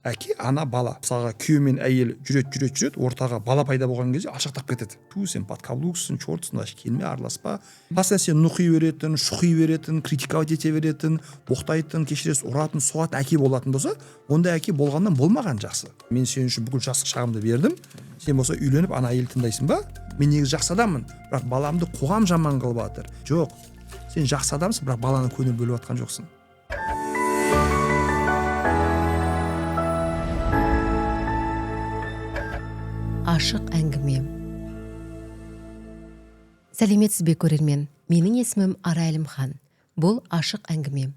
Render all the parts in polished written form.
Әке, ана, бала. Мысалға күйеу мен әйел жүреді, ортаға бала пайда болған кезде алшақтап кетеді. Сен подкаблуксың, чортсың, келме, араласпа. Басына сен нұқи беретін, шұқи беретін, критиковать ете беретін, боқтайтын, кешіресіз, ұратын, соғатын әке болатын болса, онда әке болғаннан болмаған жақсы. Мен сен үшін бүкіл жастық шағымды бердім. Сен болса үйленіп, ана әйелді тыңдайсың ба? Мен негізі жақсы адаммын, бірақ баламды қоғам жаман қылып жатыр. Жоқ. Сен жақсы адамсың, бірақ баланы көңіл бөліп жатқан жоқсың. Ашық әңгіме. Сәлеметсіз бе көрермен? Менің есімім Ара Әлімхан. Бұл ашық әңгіме.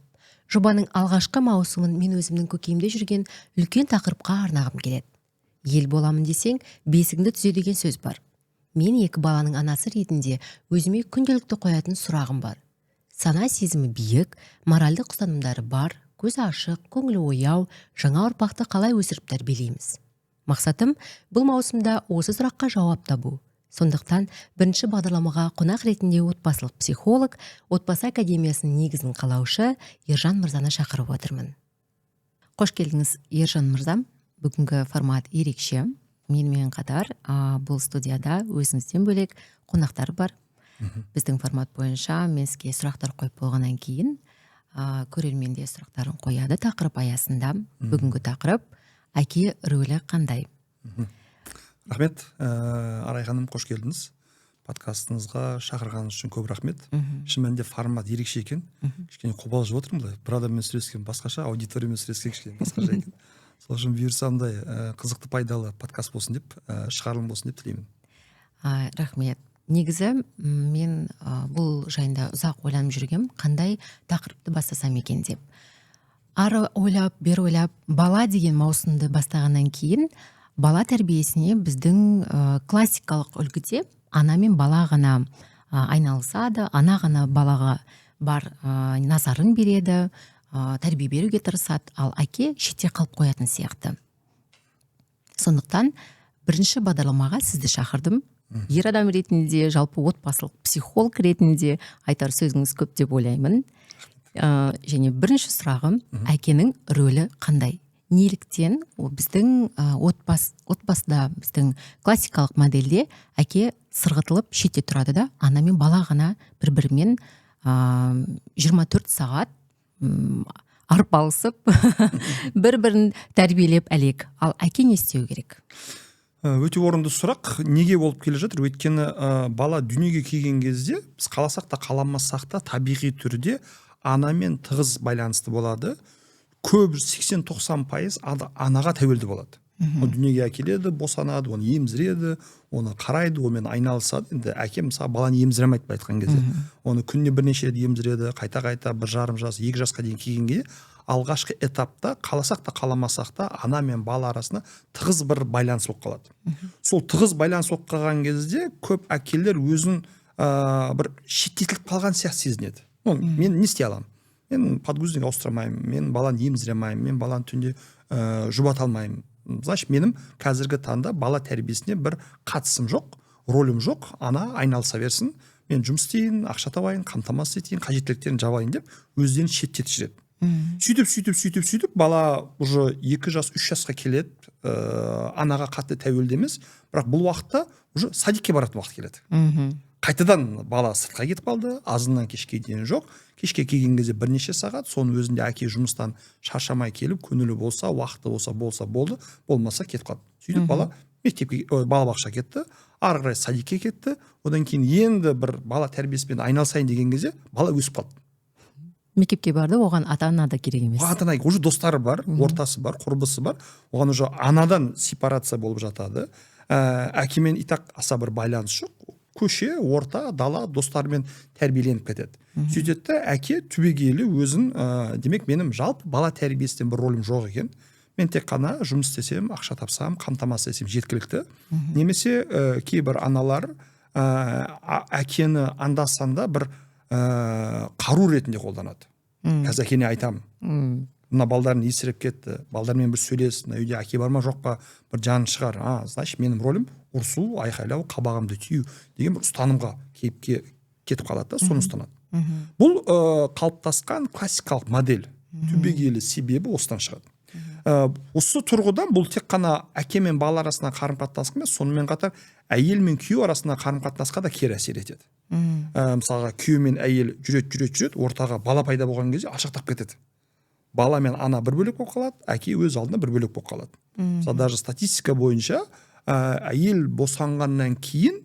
Жобаның алғашқы маусымын мен өзімнің көкейімде жүрген үлкен тақырыпқа арнағым келеді. Ел боламын десең, бесігіңді түзе деген сөз бар. Мен 2 баланың анасы ретінде өзіме күнделікті қоятын сұрағым бар. Сана сезімі биік, моральдық ұстанымдары бар, көзі ашық, көңілі ояу, жаңа ұрпақты қалай өсіріп тәрбиелейміз? Мақсатым бұл маусымда осы сұраққа жауап табу. Сондықтан бірінші бағдарламаға қонақ ретінде отбасылық психолог, Отбасы академиясының негізін қалаушы Ержан мырзаны шақырып отырмын. Қош келдіңіз, Ержан мырзам. Бүгінгі формат ерекше. Менімен қатар бұл студияда өзіңізден бөлек қонақтар бар. Біздің формат бойынша мен сізге сұрақтар қойып болғаннан кейін көрерменде сұрақтарын қояды тақырып аясында. Бүгінгі тақырып әке рөлі қандай? Рахмет, Арай ханым, қош келдіңіз. Подкастыңызға шақырғаныңыз үшін көп рахмет. Шын мәнінде формат ерекше екен. Кішкене қобалжып отырмын былай. Бір адаммен сөйлескен басқаша, аудиториямен сөйлескен кішкене басқаша екен. Сол үшін бұйырса андай қызықты пайдалы подкаст болсын деп, шығарылым болсын деп тілеймін. Рахмет. Негізі мен бұл жайында ұзақ ойланып жүргем, қандай тақырыпты бастасам екен деп. Ары ойлап, бер ойлап, бала деген маусымды бастағаннан кейін бала тәрбиесіне біздің классикалық үлгіде ана мен бала ғана айналысады, ана ғана балаға бар назарын береді, тәрбие беруге тырысады, ал әке шетте қалып қоятын сияқты. Сондықтан бірінші бағдарламаға сізді шақырдым. Ер адам ретінде, жалпы отбасылық психолог ретінде айтар сөзіңіз көп деп ойлаймын. Және бірінші сұрағым, әкенің рөлі қандай? Неліктен біздің отбасыда, біздің классикалық модельде әке сырғытылып шетте тұрады да, ана мен бала ғана бір-бірімен 24 сағат арпалысып бір-бірін тәрбиелеп әлек. Ал әке не істеу керек? Өте орынды сұрақ. Неге болып келе жатыр? Өйткені бала дүниеге келген кезде біз қаласақ та қаламасақ та табиғи түрде анамен тығыз байланысты болады. Көп 80-90% анаға тәуелді болады. Ол дүниеге әкеледі, босанады, оны еміздіреді, оны қарайды, онымен айналысады. Енді әке мысалы баланы еміздіремейді айтқан кезде. Оны күніне бірнеше рет еміздіреді, қайта-қайта 1,5 жас, 2 жасқа дейін келгенге алғашқы этапта қаласақ та қаламасақ та ана мен бала арасында тығыз бір байланыс болып қалады. Сол тығыз байланыс болып қалған кезде көп әкелер өзін бір шеттетіліп қалған сияқты сезінеді. Мен не істей аламын? Мен подгузник ауыстырамаймын, мен баланы еміздіремаймын, мен баланы түнде жұбата алмаймын. Значит, менің қазіргі таңда бала тәрбиесіне бір қатысым жоқ, ролім жоқ, ана айналыса берсін, мен жұмыс істейін, ақша табайын, қамтамасыз етейін, қажеттіліктерін жабайын деп өздерін шеттетіп жүреді. Сөйтіп бала уже 2 жас, 3 жасқа келеді, анаға қатты тәуелді емес, бірақ бұл уақытта уже садикке баратын уақыт келеді. Қайтадан бала сыртқа кетіп қалды, азынан кешке дейін жоқ. Кешке келген кезде бірнеше сағат, соның өзінде әке жұмыстан шаршамай келіп, көңілі болса, уақыты болса болды, болмаса кетіп қалды. Сөйтіп бала мектепке, балабақша кетті, ары қарай садикке кетті. Одан кейін енді бір бала тәрбиесімен айналысайын деген кезде бала өсіп қалды. Мектепке барды, оған ата-ана да керек емес. Ата-ана уже достары бар, ортасы бар, құрбысы бар. Оған уже анадан сепарация болып жатады. Әкемен итак аса бір байланыс жоқ. Көше, орта, дала достарымен тәрбиеленіп кетеді. Сөйтеді, әке түбегейлі өзін, демек менің жалпы бала тәрбиесінен бір ролім жоқ екен. Мен тек қана жұмыс істесем, ақша тапсам, қамтамасыз етсем жеткілікті. Немесе кейбір аналар әкені анда-санда бір қару ретінде қолданады. Қазір әкене айтамын. Мына балдарын есіріп кетті, балдармен бір сөйлесін, үйде әке бар ма жоқ па, бір жанын шығар. Значит, менің ролім ұрсу, айқайлау, қабағымды түйу деген бір ұстанымға кетіп қалады да, соны ұстанады. Бұл қалыптасқан классикалық модель. Түбегейлі себебі осыдан шығады. осы тұрғыдан бұл тек қана әке мен бала арасында қарым қатынас емес, сонымен қатар әйел мен күйеу арасында қарым қатынасқа да кері әсер етеді. Мысалға күйеу мен әйел жүреді, ортаға бала пайда болған кезде алшақтап кетеді. Бала мен ана бір бөлек болып қалады, әке өз алдына бір бөлек болып қалады. Мысалы даже статистика бойынша әйел босанғаннан кейін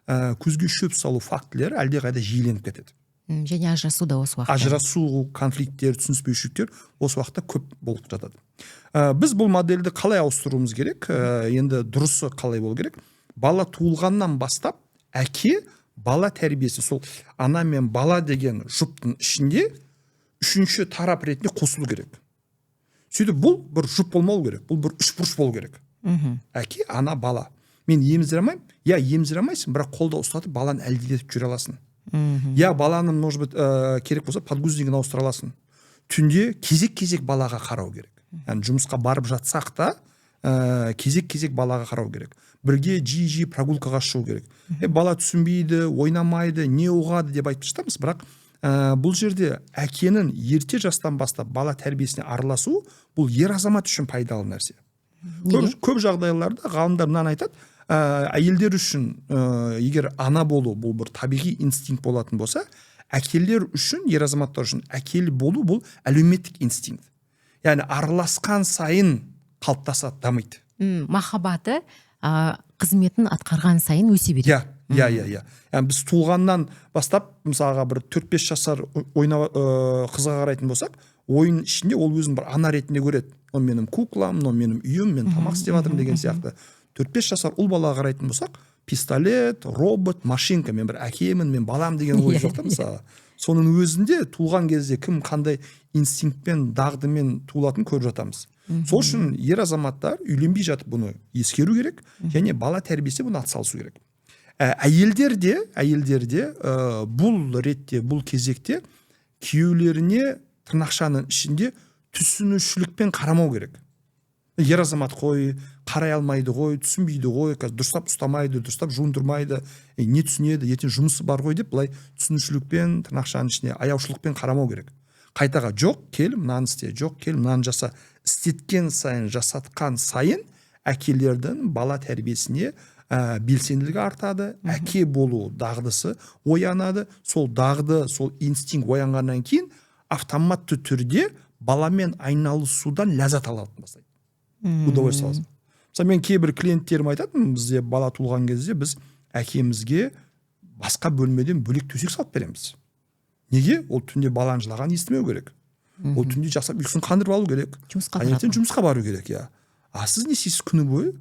көзге шөп салу фактілері әлдеқайда жиіленіп кетеді. Және ажырасу да осы уақытта. Ажырасу, конфликттер, түсініспеушіліктер осы уақытта көп болып жатады. Біз бұл модельді қалай ауыстыруымыз керек? Енді дұрысы қалай болу керек? Бала туылғаннан бастап әке бала тәрбиесі, сол ана мен бала деген жұптың ішінде үшінші тарап ретінде қосылу керек. Сөйтіп бұл бір жұп болмау керек, бұл бір үш бұрыш болу керек. Әке, ана, бала. Мен еміздіре алмаймын? Я, еміздіре алмайсың, бірақ қолда ұстатып баланы әлдилетіп жүре аласың. Я, баланы, может быть, керек болса подгузнигін ауыстыра аласың. Түнде кезек-кезек балаға қарау керек. Yani жұмысқа барып жатсақ та кезек-кезек балаға қарау керек. Бірге жиі прогулкаға шығу керек. Бала түсінбейді, ойнамайды, не ұғады деп айтып жатамыз, бірақ бұл жерде әкенің ерте жастан бастап бала тәрбиесіне араласу бұл ер азамат үшін пайдалы нәрсе. Көп жағдайларда ғалымдар мынаны айтады, әйелдер үшін егер ана болу бұл бір табиғи инстинкт болатын болса, әкелер үшін, ер азаматтар үшін әкел болу бұл әлеуметтік инстинкт. Яғни араласқан сайын қалыптасады, дамиды. Махаббаты қызметін атқарған сайын өсе береді. Иә. Яғни біз туылғаннан бастап, мысалға бір 4-5 жасар қызға қарайтын болсақ, ойын ішінде ол өзін бір ана ретінде көреді. Ол менің куклам, ол менің үйім, мен тамақ істеп жатырмын деген сияқты. 4-5 жасар ұл балаға қарайтын болсақ, пистолет, робот, машинка, мен бір әкемін, мен балам деген ой жоқ та мысалы. Соның өзінде туылған кезде кім қандай инстинктпен, дағдымен туылатынын көріп жатамыз. Сол үшін ер азаматтар үйленбей жатып бұны ескеру керек, және бала тәрбиесіне бұны атсалысу керек. Әйелдерде бұл ретте, бұл кезекте күйеулеріне тырнақшаның ішінде түсінушілікпен қарамау керек. Ер азамат қой, қарай алмайды ғой, түсінбейді ғой, дұрыстап ұстамайды, дұрыстап жуындырмайды, не түсінеді, ертең жұмысы бар ғой деп, былай түсінушілікпен, тырнақшаның ішіне аяушылықпен қарамау керек. Қайтаға жоқ, кел, мынаны істе, жоқ, кел, мынаны жаса. Істеткен сайын, жасатқан сайын әкелердің бала тәрбиесіне белсенділігі артады, әке болу дағдысы оянады, сол дағды, сол инстинкт оянғаннан кейін автоматты түрде баламен айналысудан ләззат алатын бастайды. Удовольствие аласың. Мысалы мен кейбір клиенттерім айтатын, бізде бала туылған кезде біз әкемізге басқа бөлмеден бөлек төсек салып береміз. Неге? Ол түнде баланың жылағанын естімеу керек. Ол түнде жақсап ұйқысын қандырып алу керек. Жұмысқа бару керек, иә. Сіз не істейсіз күні бойы?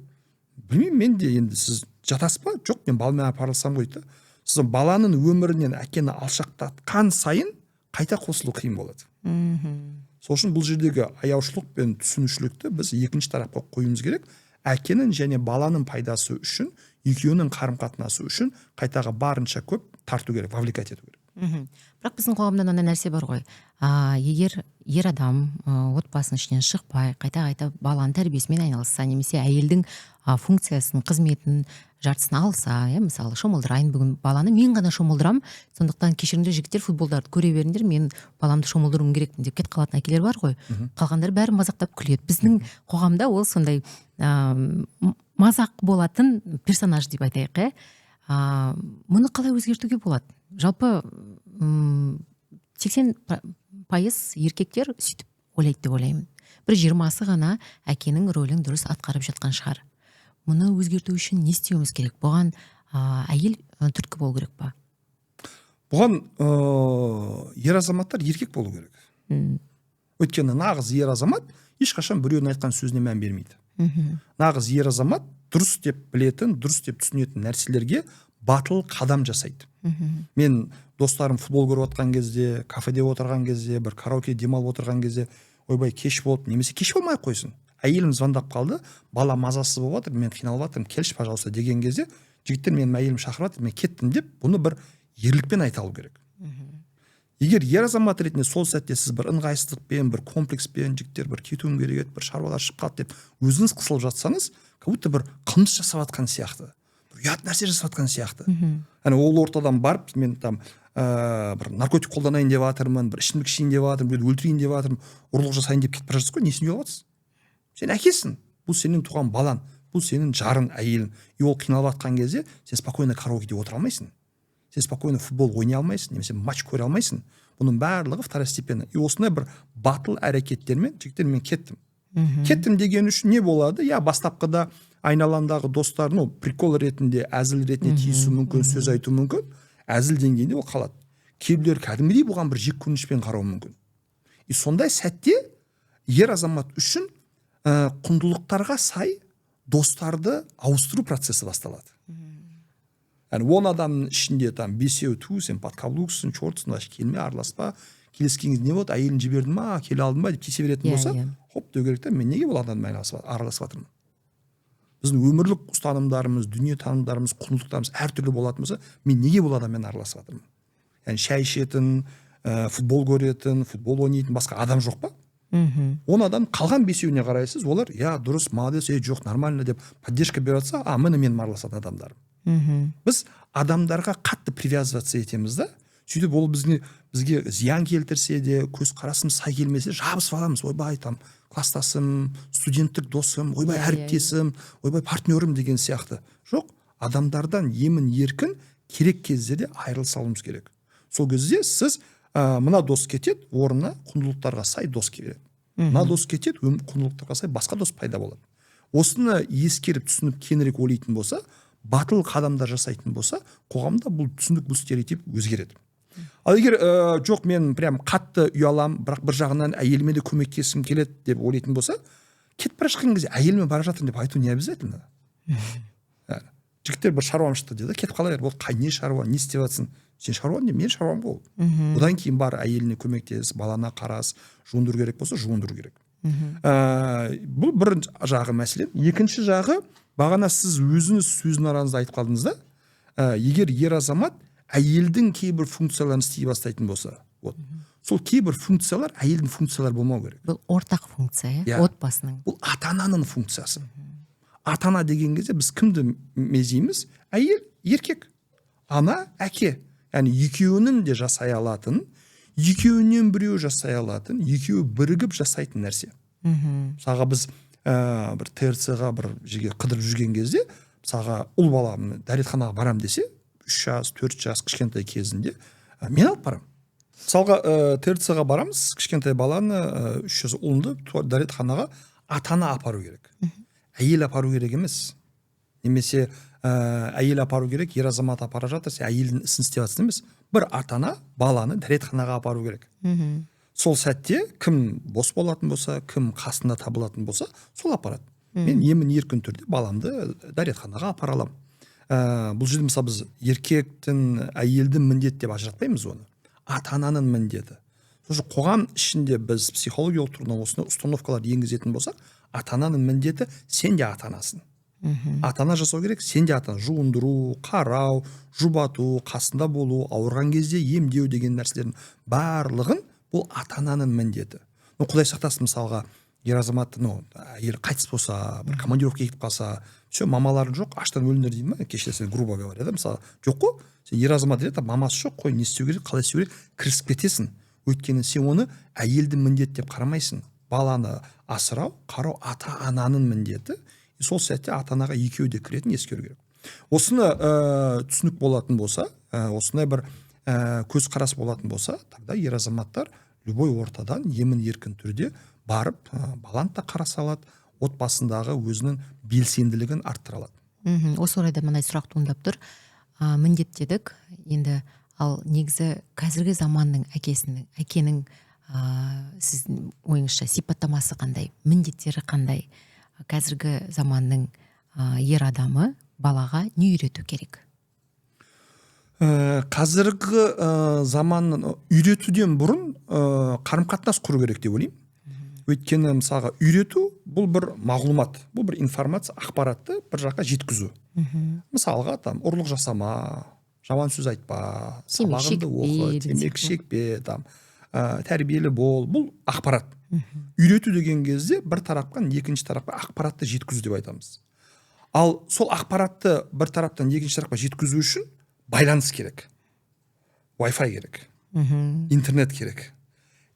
Білмеймін, мен де енді сіз жатасыз ба? Жоқ, мен баламен араласам ғой дейді. Сіз баланың өмірінен әкені алшақтатқан сайын қайта қосылу қиын болады. Сол үшін бұл жердегі аяушылық пен түсінушілікті біз екінші тарапқа қоюымыз керек. Әкенің және баланың пайдасы үшін, екеуінің қарым қатынасы үшін қайтаға барынша көп тарту керек, вовлекать ету керек. Бірақ біздің қоғамда мынандай нәрсе бар ғой. Егер ер адам отбасының ішінен шықпай, қайта баланың тәрбиесімен айналысса, немесе әйелдің функциясын, қызметін жартысын алса, мысалы шомылдырайын бүгін баланы, мен ғана шомылдырам, сондықтан кешіріңдер жігіттер, футболдарды көре беріңдер, мен баламды шомылдыруым керекпін деп кетіп қалатын әкелер бар ғой. Қалғандар бәрі мазақтап күледі. Біздің қоғамда ол сондай мазақ болатын персонаж деп айтайық. Мұны қалай өзгертуге болады? Жалпы 80% еркектер сөйтіп ойлайды деп ойлаймын. Бір 20-сы ғана әкенің рөлін дұрыс атқарып жатқан шығар. Мұны өзгерту үшін не істеуіміз керек? Бұған әйел түрткі болу керек па? Бұған ер азаматтар еркек болу керек. Өйткені нағыз ер азамат ешқашан біреудің айтқан сөзіне мән бермейді. Нағыз ер азамат дұрыс деп білетін, дұрыс деп түсінетін нәрселерге батыл қадам жасайды. Мен достарым футбол көріп отырған кезде, кафеде отырған кезде, бір караоке демалып отырған кезде, ойбай кеш болды, немесе кеш болмай қойсын. Әйелім звондап қалды, бала мазасыз болып жатыр, мен қиналып жатырмын, келші, пожалуйста деген кезде, жігіттер менің әйелім шақырып жатыр, мен кеттім деп, бұны бір ерлікпен айта алу керек. Егер ер азамат ретінде сол сәтте сіз бір ыңғайсыздықпен, бір комплекспен, жігіттер бір кетуім керек еді, бір шаруалар шығып қалды деп өзіңіз қысылып жатсаңыз, как будто бір қылмыс жасап жатқан сияқты, бір ұят нәрсе жасап жатқан сияқты. Ол ортадан барып, мен там бір наркотик қолданайын деп жатырмын, бір ішімдік ішейін деп жатырмын, біреуді өлтірейін деп жатырмын, ұрлық жасайын деп кетіп бара жатсыз ғой, несіне ұялып жатсыз? сен әкесің, бұл сенің туған балаң, бұл сенің жарың, әйелің. И ол қиналып жатқан кезде сен спокойно караокеде отыра алмайсың, сен спокойно футбол ойнай алмайсың, немесе матч көре алмайсың. Бұның барлығы второстепенно. И осындай бір батыл әрекеттермен жігіттер мен кеттім. Кеттім деген үшін не болады? Я бастапқыда айналаңдағы достар, прикол ретінде, әзіл ретінде тиісу мүмкін, сөз айту мүмкін. Әзіл деңгейінде ол қалады. Кейбіреулер кәдімгідей бұған бір жек көрінішпен қарауы мүмкін. И сондай сәтте ер азамат үшін құндылықтарға сай достарды ауыстыру процесі басталады. Yani 10 адамның ішінде там 5-еу ту, сен подкаблуксың, чортсың, келме, араласпа, келескеңіз не болды, әйелін жібердің ма, келе алдың ба деп кесе беретін болса, хоп деу керек та, мен неге бұл адаммен араласып жатырмын? Біздің өмірлік ұстанымдарымыз, дүние танымдарымыз, құндылықтарымыз әртүрлі болатын болса, мен неге бұл адаммен араласып жатырмын? Yani шай ішетін, футбол көретін, футбол ойнайтын басқа адам жоқ па? 10 адам қалған 5-еуіне қарайсыз, олар, я дұрыс, молодец, жоқ, нормально деп поддержка беріп жатса, міне менің араласатын адамдарым. Біз адамдарға қатты привязываться етеміз да, сөйтіп ол бізге зиян келтірсе де, көз қарасымыз сай келмесе, жабысып аламыз. Ойбай, там кластасым, студенттік досым, ойбай әріптесім, ойбай партнерім деген сияқты. Жоқ, адамдардан емін еркін керек кезде де айырылыса алуымыз керек. Сол кезде сіз мына дос кетеді, орнына құндылықтарға сай дос келеді. Мына дос кетеді, құндылықтарға сай басқа дос пайда болады. Осыны ескеріп түсініп кеңірек ойлайтын болса, батыл қадамдар жасайтын болса, қоғамда бұл түсінік, бұл стереотип өзгереді. Ал егер жоқ, мен прям қатты ұялам, бірақ бір жағынан әйеліме де көмектескім келеді деп ойлайтын болса, кетіп бара жатқан кезде әйеліме бара жатырмын деп айту не обязательно? Жігіттер бір шаруам шықты деді, кетіп қала бер, ол қай не шаруа, не істеп жатсың? Сен шаруаң не, мен шаруам бол. Одан кейін бар әйеліне көмектес, балана қарас, жуындыру керек болса, жуындыру керек. Бұл бір жағы мәселе. Екінші жағы, бағана сіз өзіңіз сөздің араңызда айтып қалдыңыз да, егер ер азамат әйелдің кейбір функцияларын істей бастайтын болса, сол кейбір функциялар әйелдің функциялары болмау керек. Бұл ортақ функция, отбасының. Бұл ата-ананың функциясы. Ата-ана деген кезде біз кімді мезейміз? Әйел, еркек, ана, әке. Яғни екеуінің де жасай алатын, екеуінен біреу жасай алатын, екеуі бірігіп жасайтын нәрсе. Мысалға біз бір ТРЦ-ға бір жерге қыдырып жүрген кезде, мысалға ұл балам дәретханаға барам десе, 3 жас, 4 жас кішкентай кезінде мен алып барам. Мысалға ТРЦ-ға барамыз, кішкентай баланы 3 жас ұлынды дәретханаға ата-ана апару керек. Әйел апару керек емес. Немесе әйел апару керек, ер азамат апара жатыр, сен әйелдің ісін істеп жатсың емес. Бір ата-ана баланы дәретханаға апару керек. Сол сәтте кім бос болатын болса, кім қасында табылатын болса, сол апарады. Мен емін еркін түрде баламды дәретханаға апара аламын. Бұл жерде мысалы біз еркектің, әйелдің міндет деп ажыратпаймыз оны. Ата-ананың міндеті. Сосын қоғам ішінде біз психологиялық тұрғыдан осындай установкалар енгізетін болсақ, ата-ананың міндеті сен де ата-анасың. Ата-ана жасау керек, сен де ата-ана. Жуындыру, қарау, жұбату, қасында болу, ауырған кезде емдеу деген нәрселердің барлығын бұл ата-ананың міндеті. Құдай сақтасын, мысалға ер азамат әйел қайтыс болса, бір командировка кетіп қалса, все, мамалары жоқ, аштан өліңдер дейді ма, кешіресіз, грубо говоря, мысалы, жоқ қой, сен ер азамат дейді, мамасы жоқ қой, не істеу керек, қалай істеу керек, кірісіп кетесің. Өйткені сен оны әйелдің міндеті деп қарамайсың. Баланы асырау, қарау ата-ананың міндеті. Сол сәтте ата-анаға екеуі де кіретін ескеру керек. Осыны түсінік болатын болса, осындай бір көзқарас болатын болса, тогда ер азаматтар любой ортадан емін еркін түрде барып, баланы да қараса алады, отбасындағы өзінің белсенділігін арттыра алады. Осы орайда мындай сұрақ туындап тұр. Міндет дедік, енді ал негізі қазіргі заманның әкенің сіздің ойыңызша сипаттамасы қандай, міндеттері қандай? Қазіргі заманның ер адамы балаға не үйрету керек? Қазіргі заманның үйретуден бұрын қарым-қатынас құру керек деп ойлаймын. Өйткені мысалға үйрету бұл бір мағлұмат, бұл бір информация, ақпаратты бір жаққа жеткізу. Мысалға там ұрлық жасама, жаман сөз айтпа, сабағыңды оқы, темекі шекпе, там тәрбиелі бол, бұл ақпарат. Үйрету деген кезде бір тараптан екінші тарапқа ақпаратты жеткізу деп айтамыз. Ал сол ақпаратты бір тараптан екінші тарапқа жеткізу үшін байланыс керек. Wi-Fi керек. Интернет керек.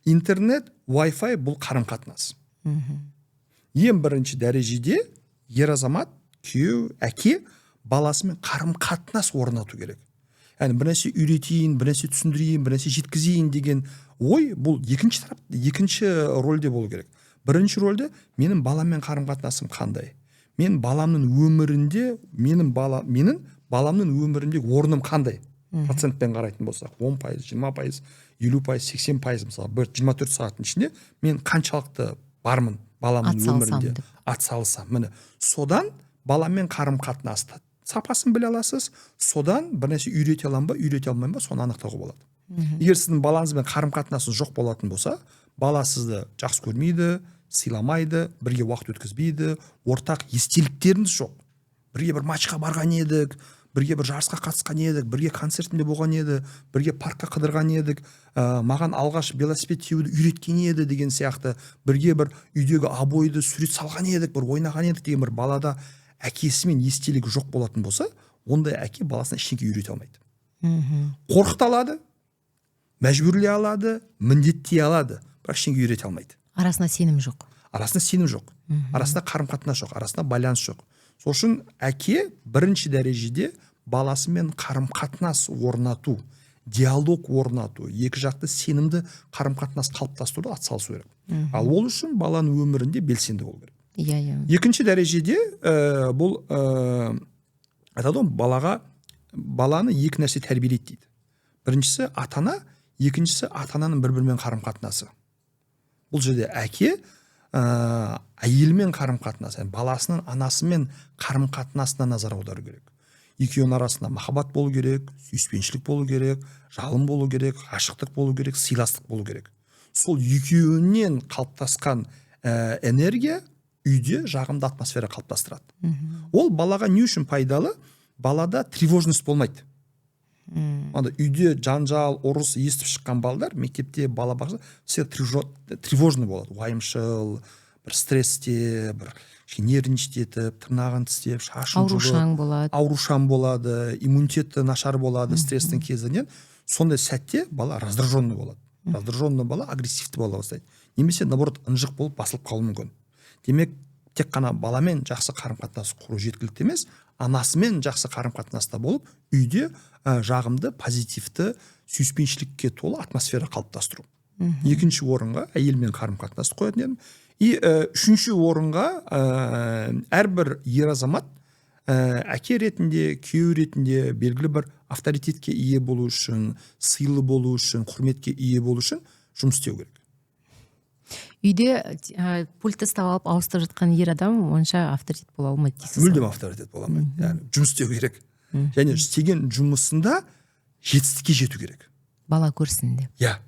Интернет, Wi-Fi бұл қарым-қатынас. ең бірінші дәрежеде ер азамат, күйеу, әке баласымен қарым қатынас орнату керек. Яғни бір нәрсе үйретейін, бір нәрсе түсіндірейін, бір нәрсе жеткізейін деген ой бұл екінші рөлде болу керек. Бірінші рөлде менің баламмен қарым қатынасым қандай? Мен баламның өмірінде, менің баламның өмірінде орным қандай? Процентпен қарайтын болсақ, 10%, 20%, 50%, 80%, мысалы, 24 сағаттың ішінде мен қаншалықты бармын баламның өмірінде атсалысам. Міне, содан баламен қарым қатынасты сапасын біле аласыз, содан бір нәрсе үйрете аламын ба, үйрете алмаймын ба, соны анықтауға болады. Егер сіздің балаңызбен қарым қатынасыңыз жоқ болатын болса, бала сізді жақсы көрмейді, сыйламайды, бірге уақыт өткізбейді, ортақ естеліктеріңіз жоқ. Бірге бір матчқа барған едік, бірге бір жарысқа қатысқан едік, бірге концертінде болған еді, бірге паркқа қыдырған едік, маған алғаш велосипед теуді үйреткен еді деген сияқты, бірге бір үйдегі обойды сурет салған едік, бір ойнаған едік деген бір балада әкесімен естелігі жоқ болатын болса, ондай әке баласына ештеңе үйрете алмайды. Қорқыта алады, мәжбүрлей алады, міндеттей алады, бірақ ештеңе үйрете алмайды. Арасында сенім жоқ. Арасында сенім жоқ. Арасында қарым қатынас жоқ, арасында байланыс жоқ. Сол үшін әке бірінші дәрежеде баласымен қарым қатынас орнату, диалог орнату, екі жақты сенімді қарым қатынас қалыптастыруды атсалысу керек. Ал ол үшін баланың өмірінде белсенді болу керек. Екінші дәрежеде бұл айтады ғой, баланы екі нәрсе тәрбиелейді дейді. Біріншісі ата-ана, екіншісі ата-ананың бір-бірімен қарым қатынасы. Бұл жерде әке әйелмен қарым қатынасы, баласының анасымен қарым қатынасына назар аудару керек. Екеуінің арасында махаббат болу керек, сүйіспеншілік болу керек, жалын болу керек, ғашықтық болу керек, сыйластық болу керек. Сол екеуінен қалыптасқан энергия үйде жағымды атмосфера қалыптастырады. Ол балаға не үшін пайдалы? Балада тревожность болмайды. Үйде жанжал, ұрыс естіп шыққан балдар, мектепте, балабақшада все тревожный болады. Уайымшыл, бір стрессте, бір нервничать етіп, тырнағын тістеп, шашын жұлып, аурушаң болады, иммунитеті нашар болады стресстің кезінен. Сондай сәтте бала раздраженный болады. Раздраженный бала агрессивті бола бастайды. Немесе наоборот ынжық болып басылып қалуы мүмкін. Демек, тек қана баламен жақсы қарым-қатынас құру жеткілікті емес, анасымен жақсы қарым-қатынаста болып, үйде жағымды, позитивті, сүйіспеншілікке толы атмосфера қалыптастыру. Екінші орынға әйелмен қарым-қатынасты қоятын едім. Үшінші орынға әрбір ер азамат әке ретінде, күйеу ретінде белгілі бір авторитетке ие болу үшін, сыйлы болу үшін, құрметке ие болу үшін жұмыс істеу керек. Үйде пультті ұстап алып ауыстырып жатқан ер адам онша авторитет бола алмайды дейсіз. Мүлдем авторитет бола алмайды. Яғни жұмыс істеу керек. Және істеген жұмысында жетістікке жету керек. Бала көрсін деп. Иә.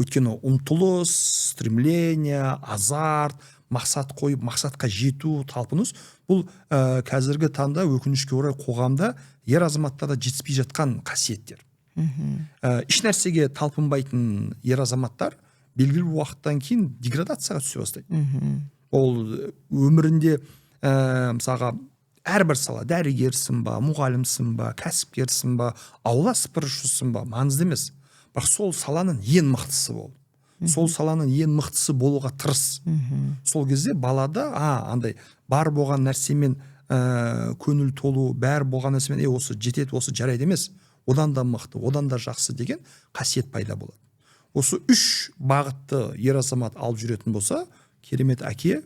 Өйткені ұмтылыс, стремление, азарт, мақсат қойып, мақсатқа жету, талпыныс бұл қазіргі таңда өкінішке орай қоғамда ер азаматтарда жетіспей жатқан қасиеттер. Еш нәрсеге талпынбайтын ер азаматтар белгілі уақыттан кейін деградацияға түсе бастайды. Ол өмірінде мысалға әрбір сала, дәрігерсің ба, мұғалімсің ба, кәсіпкерсің ба, аула сыпырушысың ба, маңызды емес. Бірақ сол саланың ең мықтысы бол. Сол саланың ең мықтысы болуға тырыс. Сол кезде балада андай бар болған нәрсемен көңіл толу, бәр болған нәрсемен осы жетеді, осы жарайды емес, одан да мықты, одан да жақсы деген қасиет пайда болады. Осы үш бағытты ер азамат алып жүретін болса, керемет әке,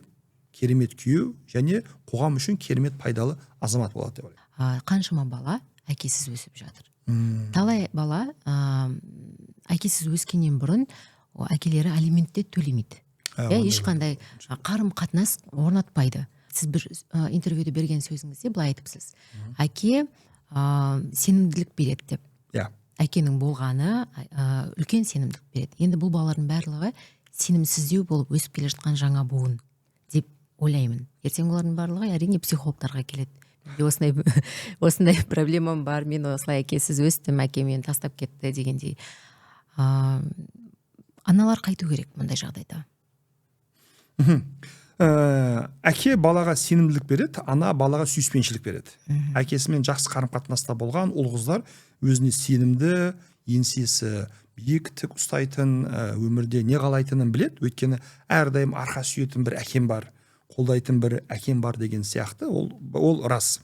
керемет күйеу және қоғам үшін керемет пайдалы азамат болады деп ойлаймын. Қаншама бала әкесіз өсіп жатыр. Талай бала әкесіз өскеннен бұрын әкелері алиментті төлемейді. Ешқандай қарым қатынас орнатпайды. Сіз бір интервьюді берген сөзіңізде былай айтыпсыз. Әке сенімділік береді деп. Әкенің болғаны үлкен сенімділік береді. Енді бұл балалардың барлығы сенімсіздеу болып өсіп келе жатқан жаңа буын деп ойлаймын. Ертең олардың барлығы әрине психологтарға келеді. Осындай проблемам бар, мен осылай әкесіз өстім, әке мені тастап кетті дегендей. Аналар қайту керек мұндай жағдайда? Әке балаға сенімділік береді, ана балаға сүйіспеншілік береді. Әкесімен жақсы қарым-қатынаста болған ұл қыздар өзіне сенімді, еңсесі биік тік ұстайтын, өмірде не қалайтынын біледі. Өйткені әрдайым арқа сүйетін бір әкем бар, қолдайтын бір әкем бар деген сияқты, ол рас.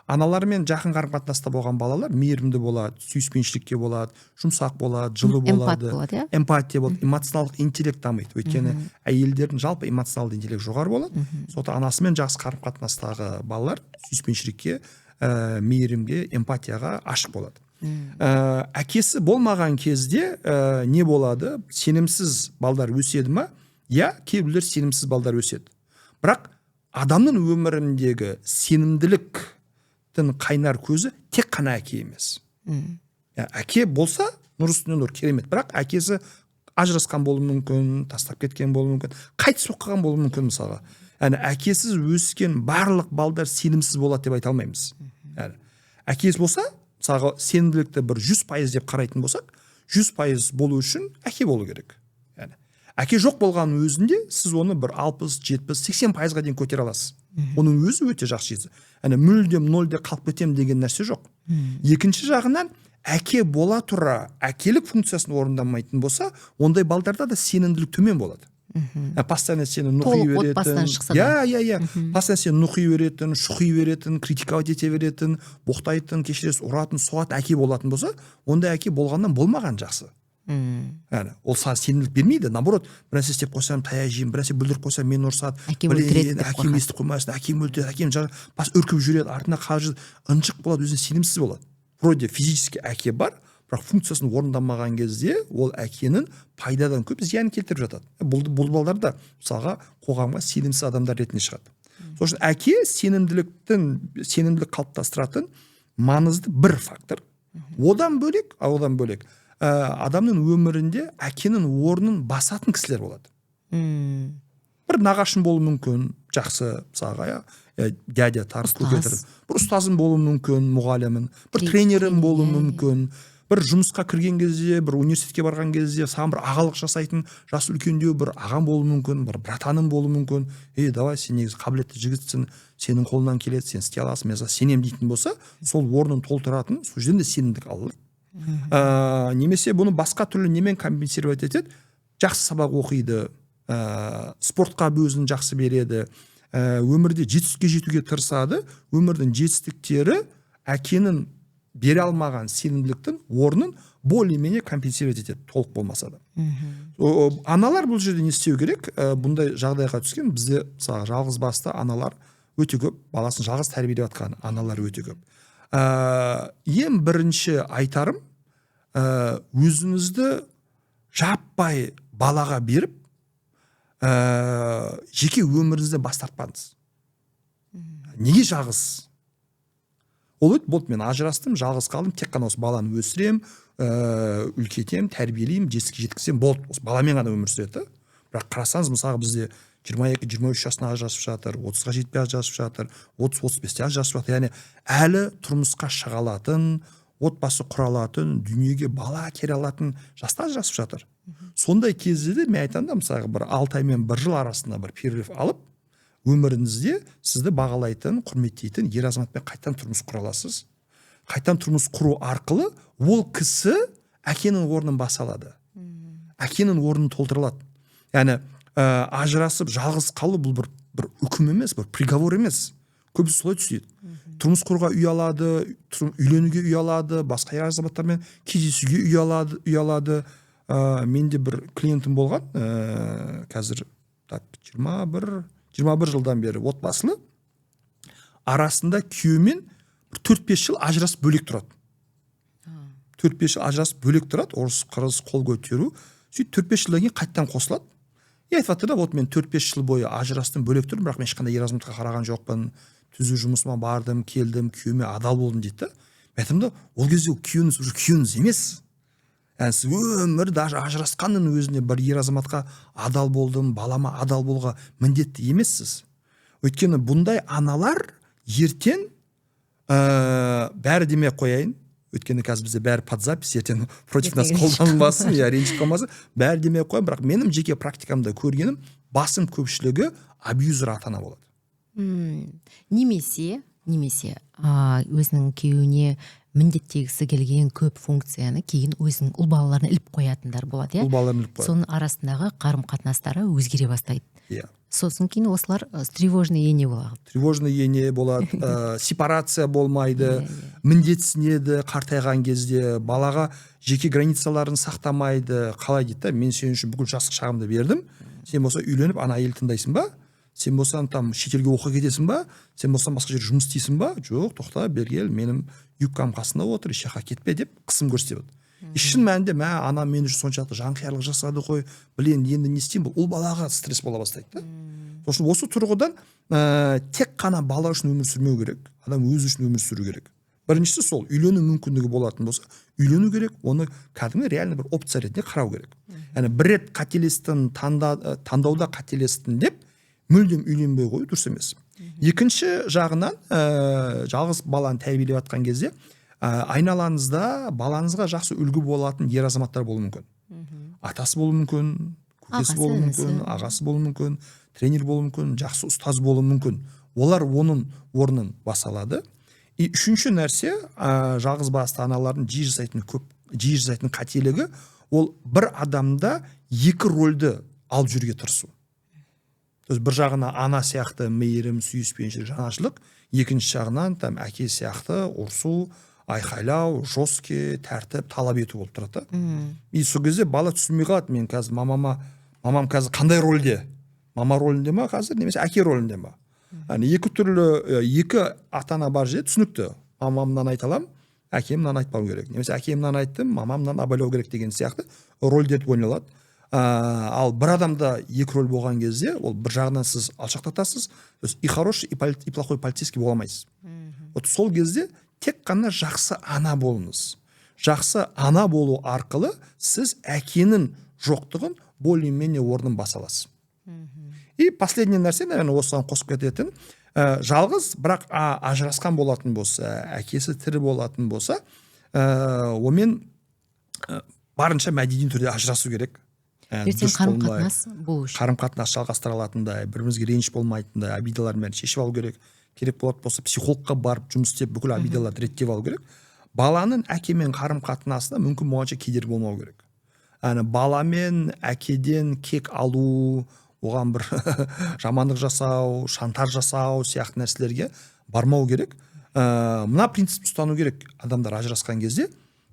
Аналармен жақын қарым-қатынаста болған балалар мейірімді болады, сүйіспеншілікке болады, жұмсақ болады, жылы болады, эмпатия болады, эмоционалдық интеллект дамиды. Өйткені әйелдердің жалпы эмоционалды интеллект жоғары болады. Сондықтан анасымен жақсы қарым-қатынастағы балалар сүйіспеншілікке, мейірімге, эмпатияға ашық болады. Әкесі болмаған кезде не болады? Сенімсіз балдар өседі ма? Я, кейбіреулер сенімсіз балдар өседі. Бірақ адамның өміріндегі сенімділік қайнар көзі тек қана әке емес. Әке болса нұр үстіне нұр, керемет. Бірақ әкесі ажырасқан болуы мүмкін, тастап кеткен болуы мүмкін, қайтыс болып қалған болуы мүмкін мысалға. Әкесіз өскен барлық балдар сенімсіз болады деп айта алмаймыз. Әкесі болса, мысалға сенімділікті бір 100% деп қарайтын болсақ, 100% болу үшін әке болу керек. Әке жоқ болған өзінде сіз оны бір 60, 70, 80%-ға дейін көтере аласыз. Оның өзі өте жақсы жеті. Мүлдем нөлде қалып кетем деген нәрсе жоқ. Екінші жағынан, әке бола тұра әкелік функциясын орындамайтын болса, ондай балдарда да сенімділік төмен болады. Постоянно сені нұқи беретін, постоянно сені нұқи беретін, шұқи беретін, критиковать ете беретін, боқтайтын, кешіресіз ұратын, соғатын әке болатын болса, ондай әке болғаннан болмаған жақсы. Ол саған сенімділік бермейді. Наоборот, бір нәрсе істеп қойсам таяқ жеймін, бір нәрсе бүлдіріп қойсам мені ұрсады, әкем естіп қоймасын, әкем өлтіреді, әкем бас үркіп жүреді, артына қалып жүреді, ынжық болады, өзіне сенімсіз болады. Вроде физически әке бар, бірақ функциясын орындамаған кезде ол әкенің пайдадан көп зиян келтіріп жатады. Бұл балдар да мысалға қоғамға сенімсіз адамдар ретінде шығады. Сол үшін әке сенімділік қалыптастыратын маңызды бір фактор. Одан бөлек адамның өмірінде әкенің орнын басатын кісілер болады. Бір нағашың болуы мүмкін, жақсы мысалға, дядя тарс көкетір. Бір ұстазың болуы мүмкін, мұғалімін, бір тренерің болуы мүмкін, бір жұмысқа кірген кезде, бір университетке барған кезде саған бір ағалық жасайтын жас үлкендеу бір ағам болуы мүмкін, бір братаным болуы мүмкін. Давай, сен негізі қабілетті жігітсің, сенің қолынан келеді, сен істей аласың, мен сенем дейтін болса, сол орнын толтыратын, сол жерден де сенімдік алынады. Немесе бұны басқа түрлі немен компенсировать етеді, жақсы сабақ оқиды, спортқа өзін жақсы береді, өмірде жетістікке жетуге тырысады, өмірдің жетістіктері әкенің бере алмаған сенімділіктің орнын более-менее компенсировать етеді, толық болмаса да. Аналар бұл жерде не істеу керек? Бұндай жағдайға түскен бізде жалғыз басты аналар өте көп, баласын жалғыз тәрбиелеп жатқан аналар өте көп. Ең бірінші айтарым, өзіңізді жаппай балаға беріп, жеке өміріңізді бас тартпаңыз. Неге жалғыз? Ол болды, мен ажырастым, жалғыз қалдым, тек қана осы баланы өсірем, үлкетем, тәрбиелеймін, жетістікке жеткізсем болды. Осы баламен ғана өмір сүреді. Бірақ қарасаңыз, мысалға бізде 22-23 жасына ажырасып жатыр, 30-ға жетпей ажырасып жатыр, 30-35-те ажырасып жатыр. Яғни әлі тұрмысқа шыға алатын, отбасы құра алатын, дүниеге бала әкеле алатын жаста ажырасып жатыр. Сондай кезде де мен айтамын да, мысалға бір 6 ай мен 1 жыл арасында бір перерыв алып, өміріңізде сізді бағалайтын, құрметтейтін ер азаматпен қайтадан тұрмыс құра аласыз. Қайтадан тұрмыс құру арқылы ол кісі әкенің орнын баса алады. Әкенің орнын толтыра алады. Яғни ажырасып жалғыз қалу бұл бір үкім емес, бір приговор емес. Көбісі солай түседі. Тұрмыс құруға үй алады, үйленуге үй алады, басқа ер азаматтармен кездесуге үй алады. Менде бір клиентім болған, қазір 21 жылдан бері отбасылы, арасында күйеуімен 4-5 жыл ажырасып бөлек тұрады. 4-5 жыл ажырасып бөлек тұрады, орыс қырғыз қол көтеру. Сөйтіп 4-5 жылдан кейін қайттан қосылады. Айтып жатыр да, вот мен 4-5 жыл бойы ажырастым, бөлек тұрдым, бірақ мен ешқандай ер азаматқа қараған жоқпын. Түзу жұмысыма бардым, келдім, күйеуіме адал болдым дейді. Мен айтамын да, ол кезде күйеуіңіз уже күйеуіңіз емес. Яғни сіз өмірді ажырасқанның өзіне бір ер азаматқа адал болдым, балама адал болуға міндетті емессіз. Өйткені бұндай аналар ертең бәрі демей қояйын. Өйткені қазір бізде бәрі под запись, ертең против нас қолданылмасын, ренжіп қалмасын. Бәрі демей қояйын, бірақ менің жеке практикамда көргенім, басым көпшілігі абьюзер ата-ана болады. Немесе өзінің күйеуіне міндеттегісі келген көп функцияны кейін өзінің ұл балаларына іліп қоятындар болады, ұл балаларын іліп қояды. соның арасындағы қарым қатынастары өзгере бастайды. Иә. Сосын кейін осылар тревожный ене болады. Тревожный ене болады, сепарация болмайды, міндетсінеді қартайған кезде, балаға жеке границаларын сақтамайды. Қалай дейді да, мен сен үшін бүкіл жастық шағымды бердім, сен болса үйленіп ана әйел тыңдайсың ба, сен болсаң там шетелге оқуға кетесің ба, сен болсаң басқа жерде жұмыс істейсің ба, жоқ, тоқта, бергел, менің юбкам қасында отыр, еш жаққа кетпе деп қысым көрсетеді. Шын мәнінде анам мен үшін соншалықты жанқиярлық жасады ғой, білен енді не істеймін, бұл ұл балаға стресс бола бастайды да. Сосын осы тұрғыдан тек қана бала үшін өмір сүрмеу керек, адам өзі үшін өмір сүру керек. Біріншісі сол, үйлену мүмкіндігі болатын болса, үйлену керек, оны кәдімгі реально бір опция ретінде қарау керек. Яғни бір рет қателестің, таңдауда қателестің деп мүлдем үйленбей қою дұрыс емес. Екінші жағынан жалғыз баланы тәрбиелеп жатқан кезде айналаңызда балаңызға жақсы үлгі болатын ер азаматтар болуы мүмкін. Атасы болуы мүмкін, көкесі болуы мүмкін, ағасы болуы мүмкін, тренер болуы мүмкін, жақсы ұстаз болуы мүмкін. Олар оның орнын баса алады. Үшінші нәрсе, жалғыз басты аналардың жиі жасайтын қателігі, ол бір адамда екі рөлді алып жүруге тырысу. Бір жағына ана сияқты мейірім, сүйіспеншілік, жанашырлық, екінші жағынан әке сияқты ұрсу, айқайлау, жорстке, тәртіп, талап ету болып тұрады. Сол кезде бала түсінбей қалады, мен қазір мамам қазір қандай рөлде? Мама рөлінде ма қазір, немесе әке рөлінде ма? Екі ата-ана бар жерде түсінікті. Мамамнан айта аламын, әкемнан айтпау керек. Немесе әкемнан айттым, мамамнан абайлау керек деген сияқты рөлдер ойналады. Ал бір адамда екі рөл болған кезде, ол бір жағынан сіз алшақтатасыз, и хороший, и плохой полицейский бола алмайсыз. Сол кезде тек қана жақсы ана болыңыз. Жақсы ана болу арқылы сіз әкенің жоқтығын более-менее орнын баса аласыз. И последний нәрсе, наверное, осыған қосып кететін, жалғыз, бірақ ажырасқан болатын болса, әкесі тірі болатын болса, онымен барынша мәдени түрде ажырасу керек. Ертең қарым-қатынас болу үшін. Қарым-қатынас жалғастыра алатындай, бірімізге реніш болмайтындай, обидалардың бәрін шешіп алу керек. Керек болатын болса, психологқа барып жұмыс істеп, бүкіл обидаларды реттеп алу керек. Баланың әкемен қарым-қатынасында мүмкін болғанша кедергі болмау керек. Баламен әкеден кек алу, оған бір жамандық жасау, шантаж жасау сияқты нәрселерге бармау керек. Мына принцип ұстану керек адамдар ажырасқан кезде.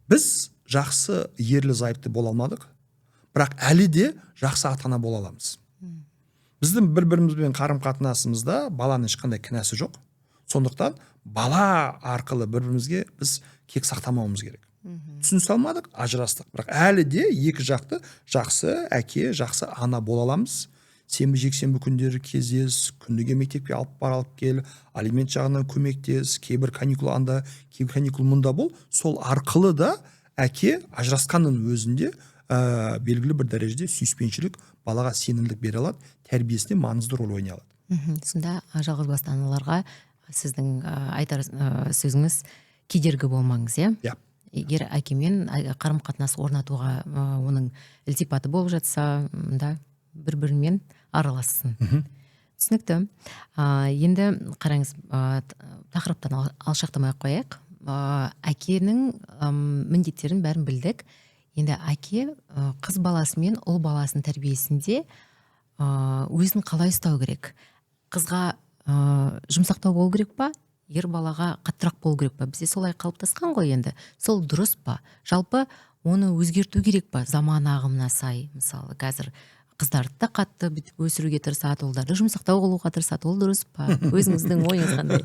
Біз жақсы ерлі зайыпты бола алмадық, бірақ әлі де жақсы ата-ана бола аламыз. Біздің бір-бірімізбен қарым-қатынасымызда баланың ешқандай кінәсі жоқ. Сондықтан бала арқылы бір-бірімізге біз кек сақтамауымыз керек. Түсінісе алмадық, ажырастық, бірақ әлі де екі жақты жақсы әке, жақсы ана бола аламыз. Сенбі жексенбі күндері кездес, күндіге мектепке алып кел, алимент жағынан көмектес, кейбір каникул анда, кейбір каникул мұнда бол. Сол арқылы да әке ажырасқанның өзінде белгілі бір дәрежеде сүйіспеншілік, балаға сенімділік бере алады, тәрбиесіне маңызды рөл ойнай алады. Сонда жалғыз басты аналарға сіздің айтар сөзіңіз кедергі болмаңыз, иә? Егер әкемен қарым-қатынас орнатуға оның ілтипаты болып жатса, да бір-бірімен аралассын. Түсінікті. Енді қараңыз, тақырыптан алшақтамай қояйық. Әкенің міндеттерін бәрін білдік. Енді әке қыз баласы мен ұл баласының тәрбиесінде өзін қалай ұстау керек? Қызға жұмсақтау болу керек па? Ер балаға қаттырақ болу керек па? Бізде солай қалыптасқан ғой енді. Сол дұрыс па? Жалпы оны өзгерту керек па? Заман ағымына сай, мысалы, қазір қыздарды да қатты бітіп өсіруге тырысады, ұлдарды жұмсақтау қылуға тырысады, ол дұрыс па? Өзіңіздің ойыңыз қандай?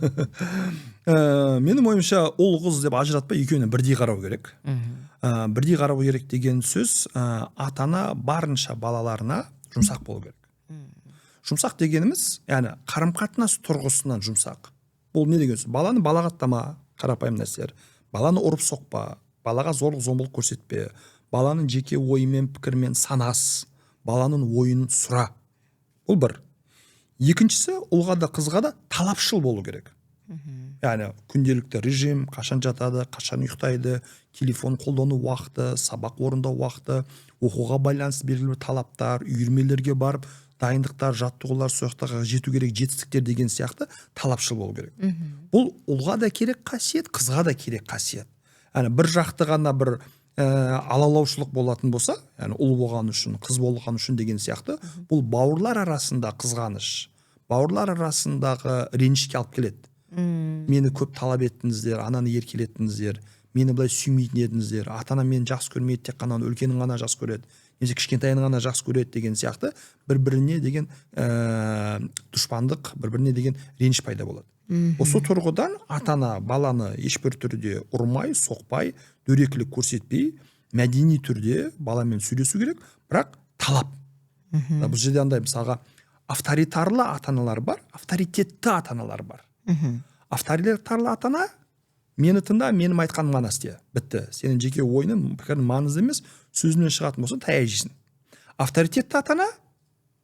Менің ойымша ұл қыз деп ажыратпай екеуіне бірдей қарау керек. Бірдей қарау керек деген сөз, ата-ана барынша балаларына жұмсақ болу керек. Жұмсақ дегеніміз, яғни қарым-қатынас тұрғысынан жұмсақ. Бұл не деген сөз? Баланы балағаттама, қарапайым нәрселер. Баланы ұрып соқпа, балаға зорлық-зомбылық көрсетпе, баланың жеке ойымен, пікірмен санас, баланың ойын сұра. Бұл бір. Екіншісі, ұлға да қызға да талапшыл болу керек. Яғни күнделікті режим, қашан жатады, қашан ұйықтайды, телефон қолдану уақыты, сабақ орындау уақыты, оқуға байланысты белгілі талаптар, үйірмелерге барып, дайындықтар, жаттығулар, сояқтарға жету керек жетістіктер деген сияқты талапшыл болу керек. Бұл ұлға да керек қасиет, қызға да керек қасиет. яғни бір жақты ғана бір алалаушылық болатын болса, яғни ұл болған үшін, қыз болған үшін деген сияқты, бұл бауырлар арасында қызғаныш, бауырлар арасындағы ренішке алып келеді. Мені көп талап еттіңіздер, ананы еркелеттіңіздер, мені былай сүймейтін едіңіздер, ата-анам мені жақсы көрмейді, тек қана үлкенін ғана жақсы көреді, немесе кішкентайын ғана жақсы көреді деген сияқты бір-біріне деген дұшпандық, бір-біріне деген реніш пайда болады. Осы тұрғыдан ата-ана баланы ешбір түрде ұрмай, соқпай, дөрекілік көрсетпей, мәдени түрде баламен сөйлесу керек, бірақ талап. Бұл жерде андай мысалға авторитарлы ата-аналар бар, авторитетті ата-аналар бар. Авторитарлы ата-ана мені тыңда, менің айтқаным ғана істе. Бітті. Сенің жеке ойының, пікірің маңызды емес, сөзінен шығатын болса таяқ жейсің. Авторитетті ата-ана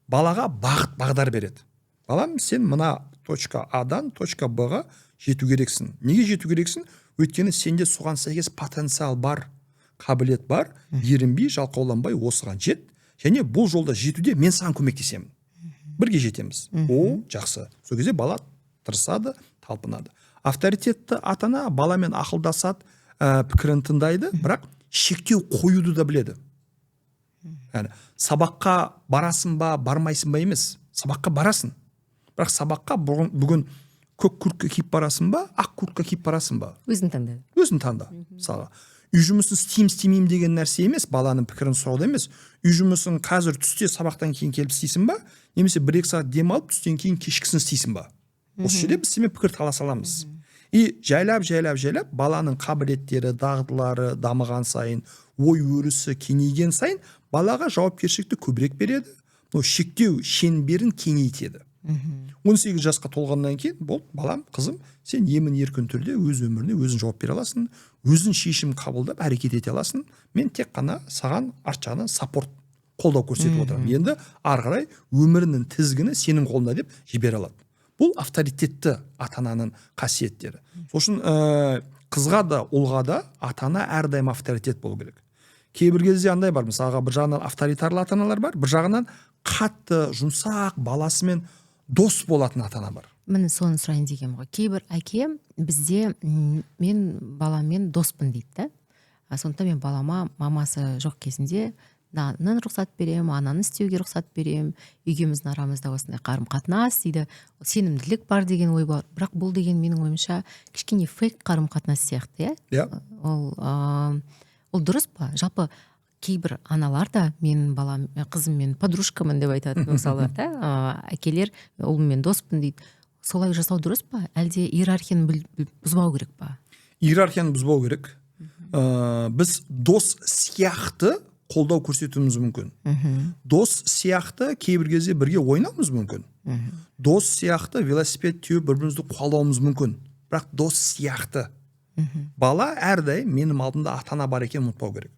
балаға бағыт бағдар береді. Балам, сен мына точка А-дан точка Б-ға жету керексің. Неге жету керексің? Өйткені сенде соған сәйкес потенциал бар, қабілет бар, ерінбей, жалқауланбай осыған жет. Және бұл жолда жетуде мен саған көмектесемін. Бірге жетеміз. О, жақсы. Сол кезде бала тырысады, талпынады. Авторитетті ата-ана баламен ақылдасады, пікірін тыңдайды, бірақ шектеу қоюды да біледі. Яғни сабаққа барасың ба, бармайсың ба емес. Сабаққа барасың. Бірақ сабаққа бүгін көк куртка киіп барасың ба, ақ куртка киіп барасың ба? Өзің таңда. Өзің таңда. Мысалы, үй жұмысын істеймін деген нәрсе емес, баланың пікірін сұрауда емес. Үй жұмысын қазір түсте сабақтан кейін келіп істейсің ба, немесе 1-2 сағат демалып түстен кейін кешкісін істейсің ба? Осы жерде біз сенімен пікір таласа аламыз. И жайлап баланың қабілеттері, дағдылары дамыған сайын, ой өрісі кеңейген сайын балаға жауапкершілікті көбірек береді. Шектеу шеңберін кеңейтеді. 18 жасқа толғаннан кейін, бол, балам, қызым, сен емін-еркін түрде өз өміріне өзің жауап бере аласың, өзің шешім қабылдап әрекет ете аласың. Мен тек қана саған арт жағынан саппорт, қолдау көрсетіп отырамын. Енді ары қарай өмірінің тізгіні сенің қолында деп жібере алады. Бұл авторитетті ата-ананың қасиеттері. Сосын қызға да, ұлға да ата-ана әрдайым авторитет болу керек. Кейбір кезде андай бар, мысалға бір жағынан авторитарлы ата-аналар бар, бір жағынан қатты, жұмсақ баласымен дос болатын ата-ана бар. Міне соны сұрайын дегем ғой. Кейбір әке бізде мен баламмен доспын дейді. Сондықтан мен балама мамасы жоқ кезінде нанын рұқсат берем, ананы істеуге рұқсат берем, үйгеміздің арамызда осындай қарым-қатынас дейді, сенімділік бар деген ой бар. Бірақ бұл деген менің ойымша кішкене фейк қарым-қатынас сияқты, иә? Ол дұрыс па? Жалпы кейбір аналар да мен балам, қызыммен подружкамын деп айтады, мысалы, әкелер ұлыммен доспын дейді. Солай жасау дұрыс па? Әлде иерархияны бұзбау керек па? Иерархияны бұзбау керек. Біз дос сияқты қолдау көрсетуіміз мүмкін. Дос сияқты кейбір кезде бірге ойнауымыз мүмкін. Дос сияқты велосипед теуіп бір-бірімізді қуалауымыз мүмкін. Бірақ дос сияқты. Бала әрдайым менің алдымда ата-ана бар екенін ұмытпау керек.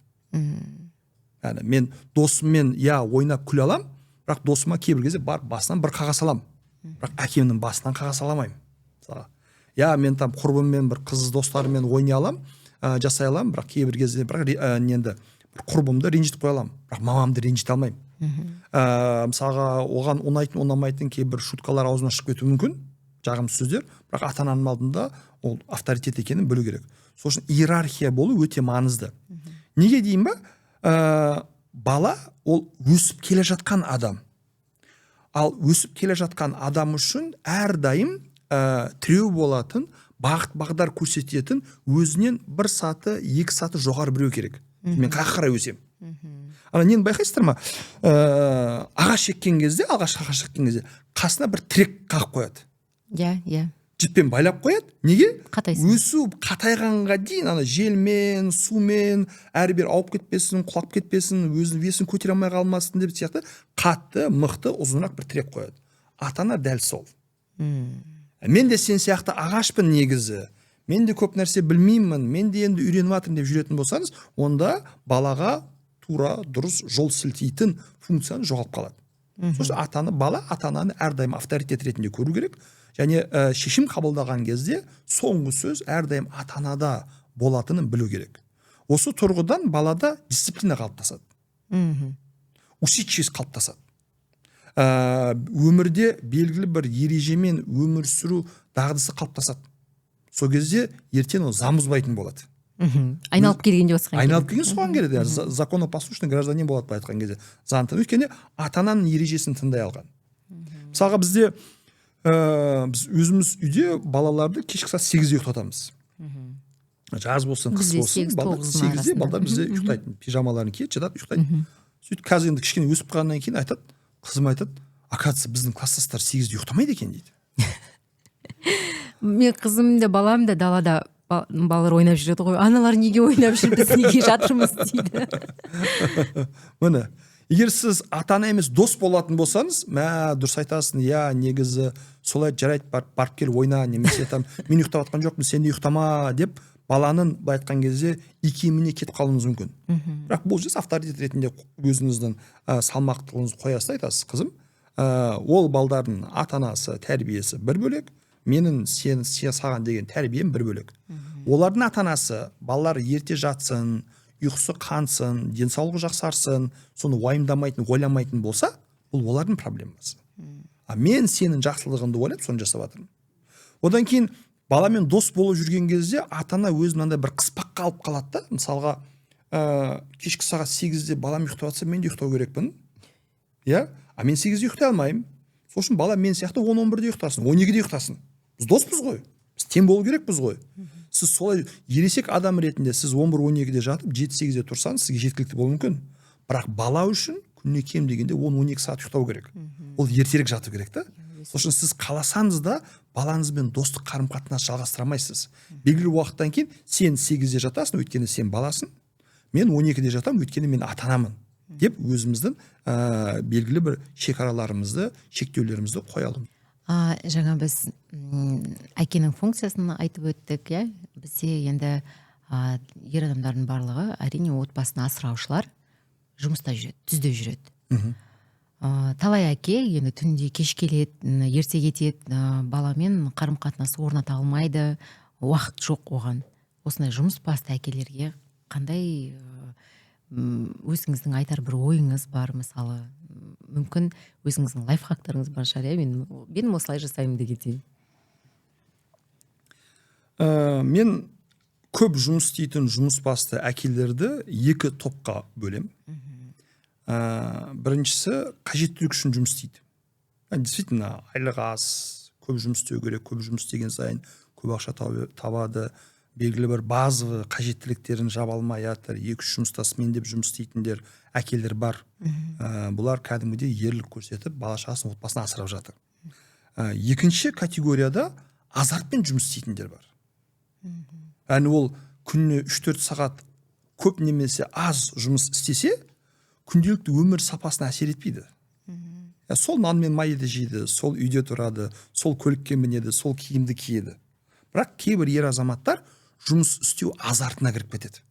Яғни мен досыммен ойнап күле алам, бірақ досыма кейбір кезде бар басынан бір қағаз алам. Бірақ әкемнің басынан қағаз аламаймын. Мен там құрбыммен бір қыз достарымен ойнай алам, жасай алам, бірақ кейбір кезде енді құрбымды ренжітіп қоя аламын, бірақ мамамды ренжіте алмаймын. Мысалға оған ұнайтын, ұнамайтын кейбір шуткалар аузынан шығып кетуі мүмкін, жағымсыз сөздер, бірақ ата-ананың алдында ол авторитет екенін білу керек. Сосын иерархия болу өте маңызды. Неге дейін ба? Бала ол өсіп келе жатқан адам. Ал өсіп келе жатқан адам үшін әрдайым тіреу болатын, бағыт-бағдар көрсететін өзінен 1 саты, 2 саты жоғары біреу керек. Мен қайға қарай өсем. Нені байқайсыздар ма? Ағаш шеккен кезде, алғашқы ағаш шеккен кезде қасына бір тірек қағып қояды. Иә. Жіппен байлап қояды. Неге? Қатайсын. Өсу қатайғанға дейін желмен, сумен әрбір ауып кетпесін, құлап кетпесін, өзінің весін көтере алмай қалмасын деп сияқты қатты, мықты, ұзынырақ бір тірек қояды. Ата-ана дәл сол. Мен де сен сияқты ағашпын негізі. Мен де көп нәрсе білмеймін, мен де енді үйреніп жатырмын деп жүретін болсаңыз, онда балаға тура дұрыс жол сілтейтін функцияны жоғалып қалады. Сосын бала ата-ананы әрдайым авторитет ретінде көру керек. Және шешім қабылдаған кезде соңғы сөз әрдайым ата-анада болатынын білу керек. Осы тұрғыдан балада дисциплина қалыптасады. Усидчивость қалыптасады. Өмірде белгілі бір ережемен өмір сүру дағдысы қалыптасады. Сол кезде ертең ол заң бұзбайтын болады. Айналып келгенде осыған айналып келген соған келеді. Законопослушный гражданин болады былай айтқан кезде. Өйткені ата ананың ережесін тыңдай алған. Мысалға бізде біз өзіміз үйде балаларды кешкі сағат 8-де ұйықтатамыз. Жаз болсын, қыс болсын, 8-де балдар бізде ұйықтайтын. Пижамаларын киеді, жатады, ұйықтайды. Сөйтіп қазір енді кішкене өсіп қалғаннан кейін айтады, қызым айтады, оказывается, біздің класстастар 8-де ұйықтамайды екен дейді. Мен қызым да балам да далада балалар ойнап жүреді ғой. Аналар неге ойнап жүр, біз неге жатырмыз дейді. Міне, егер сіз ата ана емес дос болатын болсаңыз, дұрыс айтасың, негізі солай жарайды, барып кел ойна, немесе мен ұйықтап жатқан жоқпын, сен де ұйықтама деп баланың былай айтқан кезде икеміне кетіп қалуыңыз мүмкін. Бірақ бұл жас авторитет ретінде өзіңіздің салмақтылығыңызды қоясыз, айтасыз, қызым, ол балдардың ата анасы тәрбиесі бір бөлек, менің сен саған деген тәрбием бір бөлек. Олардың ата анасы балалар ерте жатсын, ұйқысы қансын, денсаулығы жақсарсын, соны уайымдамайтын, ойламайтын болса, бұл олардың проблемасы. Мен сенің жақсылығыңды ойлап соны жасап жатырмын. Одан кейін баламен дос болып жүрген кезде ата ана өз мынандай бір қыспаққа алып қалады да. Мысалға, кешкі сағат 8-де балам ұйықтап жатса, мен де ұйықтау керекпін. Мен 8-де ұйықтай алмаймын. Сол үшін бала мен сияқты 10-11-де ұйықтасын, 12-де ұйықтасын. Біз доспыз ғой. Біз тең болу керекпіз ғой. Сіз солай ересек адам ретінде сіз 11-12-де жатып, 7-8-де тұрсаңыз, сізге жеткілікті болуы мүмкін. Бірақ бала үшін күніне кем дегенде 10-12 сағат ұйықтау керек. Ол ертерек жату керек та. Сол үшін сіз қаласаңыз да балаңызбен достық қарым-қатынас жалғастыра алмайсыз. Белгілі уақыттан кейін сен 8-де жатасың, өйткені сен баласың. Мен 12-де жатамын, өйткені мен ата-анамын деп өзіміздің белгілі бір шекараларымызды, шектеулерімізді қоялым. Жаңа біз әкенің функциясын айтып өттік, бізде енді ер адамдардың барлығы әрине отбасын асыраушылар жұмыста жүреді, түзде жүреді. Талай әке енді түнде кеш келеді, ерте кетеді, баламен қарым-қатынасы орната алмайды, уақыт жоқ оған. Осындай жұмыс басты әкелерге қандай өзіңіздің айтар бір ойыңыз бар, мысалы, мүмкін өзіңіздің лайфхактарыңыз бар шығар, мен осылай жасаймын деген. Мен көп жұмыс істейтін жұмыс басты әкелерді екі топқа бөлем. Біріншісі қажеттілік үшін жұмыс істейді. Действительно, айлығы аз, көп жұмыс істеу керек, көп жұмыс істеген сайын көп ақша табады, белгілі бір базовый қажеттіліктерін жаба алмай жатыр, 2-3 жұмыстасымен деп жұмыс істейтіндер әкелер бар. Бұлар кәдімгідей ерлік көрсетіп, бала-шағасын, отбасын асырап жатыр. Екінші категорияда азартпен жұмыс істейтіндер бар. Ол күніне 3-4 сағат көп немесе аз жұмыс істесе, күнделікті өмір сапасына әсер етпейді. Сол нан мен майды жейді, сол үйде тұрады, сол көлікке мінеді, сол киімді киеді. Бірақ кейбір ер азаматтар жұмыс істеу азартына кіріп кетеді.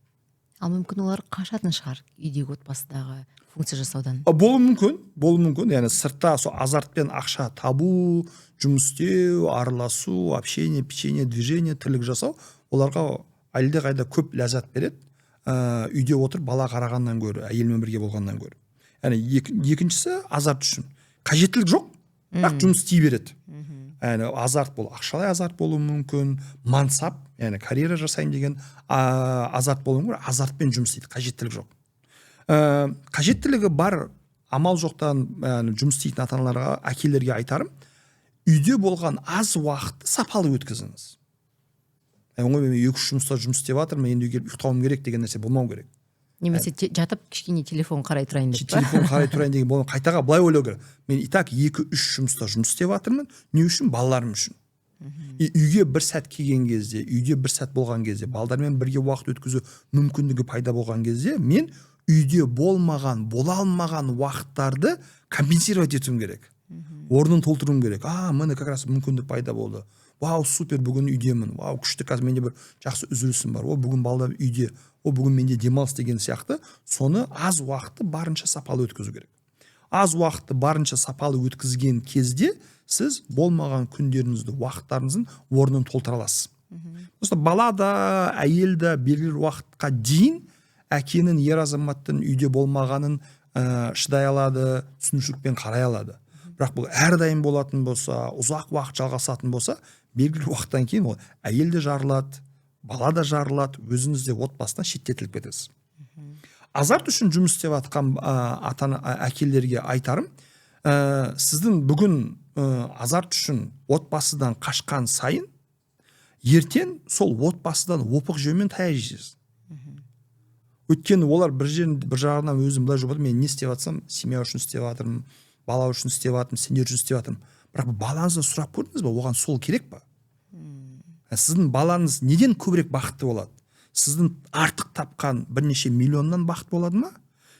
Ал мүмкін олар қашатын шығар үйдегі отбасыдағы функция жасаудан. Болуы мүмкін. Яғни сыртта сол азартпен ақша табу, жұмыс істеу, араласу, общение, печенье, движение, тірлік жасау оларға әлде қайда көп ләззат береді. Үйде отыр бала қарағаннан гөрі, әйелмен бірге болғаннан гөрі. Яғни екіншісі азарт үшін. Қажеттілік жоқ, бірақ жұмыс істей береді. Азарт бол, ақшалай азарт болуы мүмкін, мансап, яғни карьера жасайын деген азарт болуы мүмкін, азартпен жұмыс істейді, қажеттілік жоқ. Қажеттілігі бар, амал жоқтан жұмыс істейтін ата-аналарға, әкелерге айтарым, үйде болған аз уақытты сапалы өткізіңіз. Мен 2-3 жұмыста жұмыс істеп жатырмын, енді үйге ұйықтауым керек деген нәрсе болмау керек. Немесе жатып кішкене телефон қарай тұрайын деп. Телефон қарай тұрайын деген болмау. Қайтаға былай ойлау керек. Мен итак 2-3 жұмыста жұмыс істеп жатырмын. Не үшін? Балаларым үшін. Үйге бір сәт келген кезде, үйде бір сәт болған кезде, балдармен бірге уақыт өткізу мүмкіндігі пайда болған кезде, мен үйде болмаған, бола алмаған уақыттарды компенсировать етуім керек. Орнын толтыруым керек. Міне как раз мүмкіндік пайда болды. Вау, супер, бүгін үйдемін. Вау, күшті, қазір менде бір жақсы үзілісім бар. Бүгін балдар үйде. Бүгін менде демалыс деген сияқты. Соны аз уақытты барынша сапалы өткізу керек. Аз уақытты барынша сапалы өткізген кезде сіз болмаған күндеріңізді, уақыттарыңыздың орнын толтыра аласыз. Бала да, әйел да белгілі уақытқа дейін әкенің, ер азаматтың үйде болмағанын шыдай алады, түсінушілікпен қарай алады. Бірақ бұл әрдайым болатын болса, ұзақ уақыт жалғасатын болса, белгілі уақыттан кейін ол әйел де жарылады, бала да жарылады, өзіңіз де отбасынан шеттетіліп кетесіз. Азарт үшін жұмыс істеп жатқан әкелерге айтарым, сіздің бүгін азарт үшін отбасыдан қашқан сайын, ертең сол отбасыдан опық жеумен таяқ жейсіз. Өйткені олар бір жағынан өзім былай жоғады, мен не істеп жатсам, семья үшін істеп жатырмын, бала үшін істеп жатырмын, сендер үшін істеп жатырмын. Бірақ балаңыздан сұрап көрдіңіз ба, оған сол керек па? Сіздің балаңыз неден көбірек бақытты болады? Сіздің артық тапқан бірнеше миллионнан бақытты болады ма?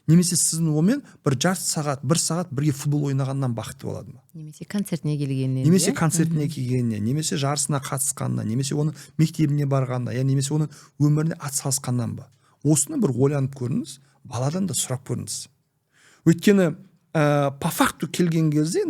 Немесе сіздің онымен бір жарты сағат, бір сағат бірге футбол ойнағаннан бақытты болады ма? Немесе концертіне келгеннен. Немесе концертіне келгеннен, немесе жарысына қатысқаннан, немесе оның мектебіне барғаннан, немесе оның өміріне атсалысқаннан ба? Осыны бір ойланып көріңіз, баладан да сұрап көріңіз. Өйткені по факту келген кезде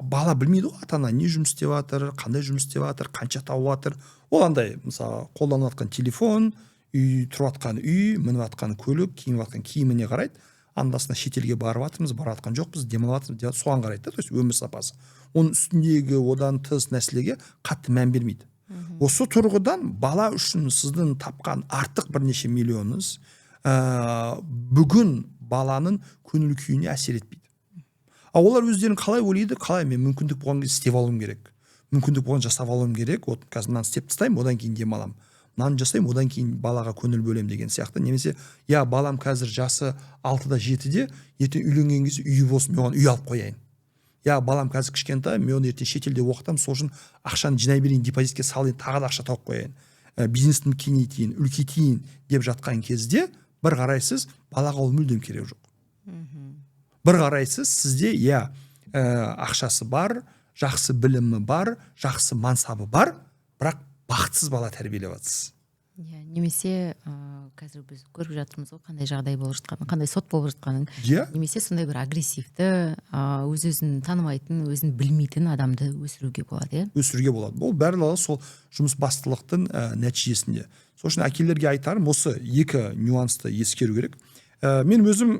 бала білмейді ғой, ата-ана не жұмыс істеп жатыр, қандай жұмыс істеп жатыр, қанша тауып жатыр. Ол андай, мысалы, қолданып жатқан телефон, тұрып жатқан үй, мініп жатқан көлік, киініп жатқан киіміне қарайды. Андасына шетелге барып жатырмыз, бара жатқан жоқпыз, демалып жатырмыз, соған қарайды да, то есть өмір сапасы. Оның үстіндегі одан тыс нәрселерге қатты мән бермейді. Осы тұрғыдан бала үшін сіздің тапқан артық бірнеше миллионыңыз бүгін баланың көңіл күйіне әсер етпейді. Олар өздерін қалай ойлайды, қалай мен мүмкіндік болған кезде істеп алуым керек. Мүмкіндік болған жасап алуым керек. Вот қазір мынаны істеп тастаймын, одан кейін демаламын. Мынаны жасаймын, одан кейін балаға көңіл бөлемін деген сияқты. Немесе, балам қазір жасы 6-да 7-де, ертең үйленген кезде үйі болсын, мен оған үй алып қояйын. Балам қазір кішкентай, мен оны ертең шетелде оқытамын, сол үшін ақшаны жинай берейін, депозитке салайын, тағы да ақша тауып қояйын. Бизнесті кеңейтейін, үлкейтейін деп жатқан кезде бір қарайсыз, балаға ол мүлдем керек жоқ. Бір қарайсыз, сізде ақшасы бар, жақсы білімі бар, жақсы мансабы бар, бірақ бақытсыз бала тәрбиелеп жатсыз. Немесе қазір біз көріп жатырмыз ғой, қандай жағдай болып жатқанын, қандай сот болып жатқанын. Немесе сондай бір агрессивті, өз-өзін танымайтын, өзін білмейтін адамды өсіруге болады. Өсіруге болады. Бұл барлығы сол жұмыс бастылықтың нәтижесінде. Сол үшін әкелерге айтарым, осы екі нюансты ескеру керек. Мен өзім,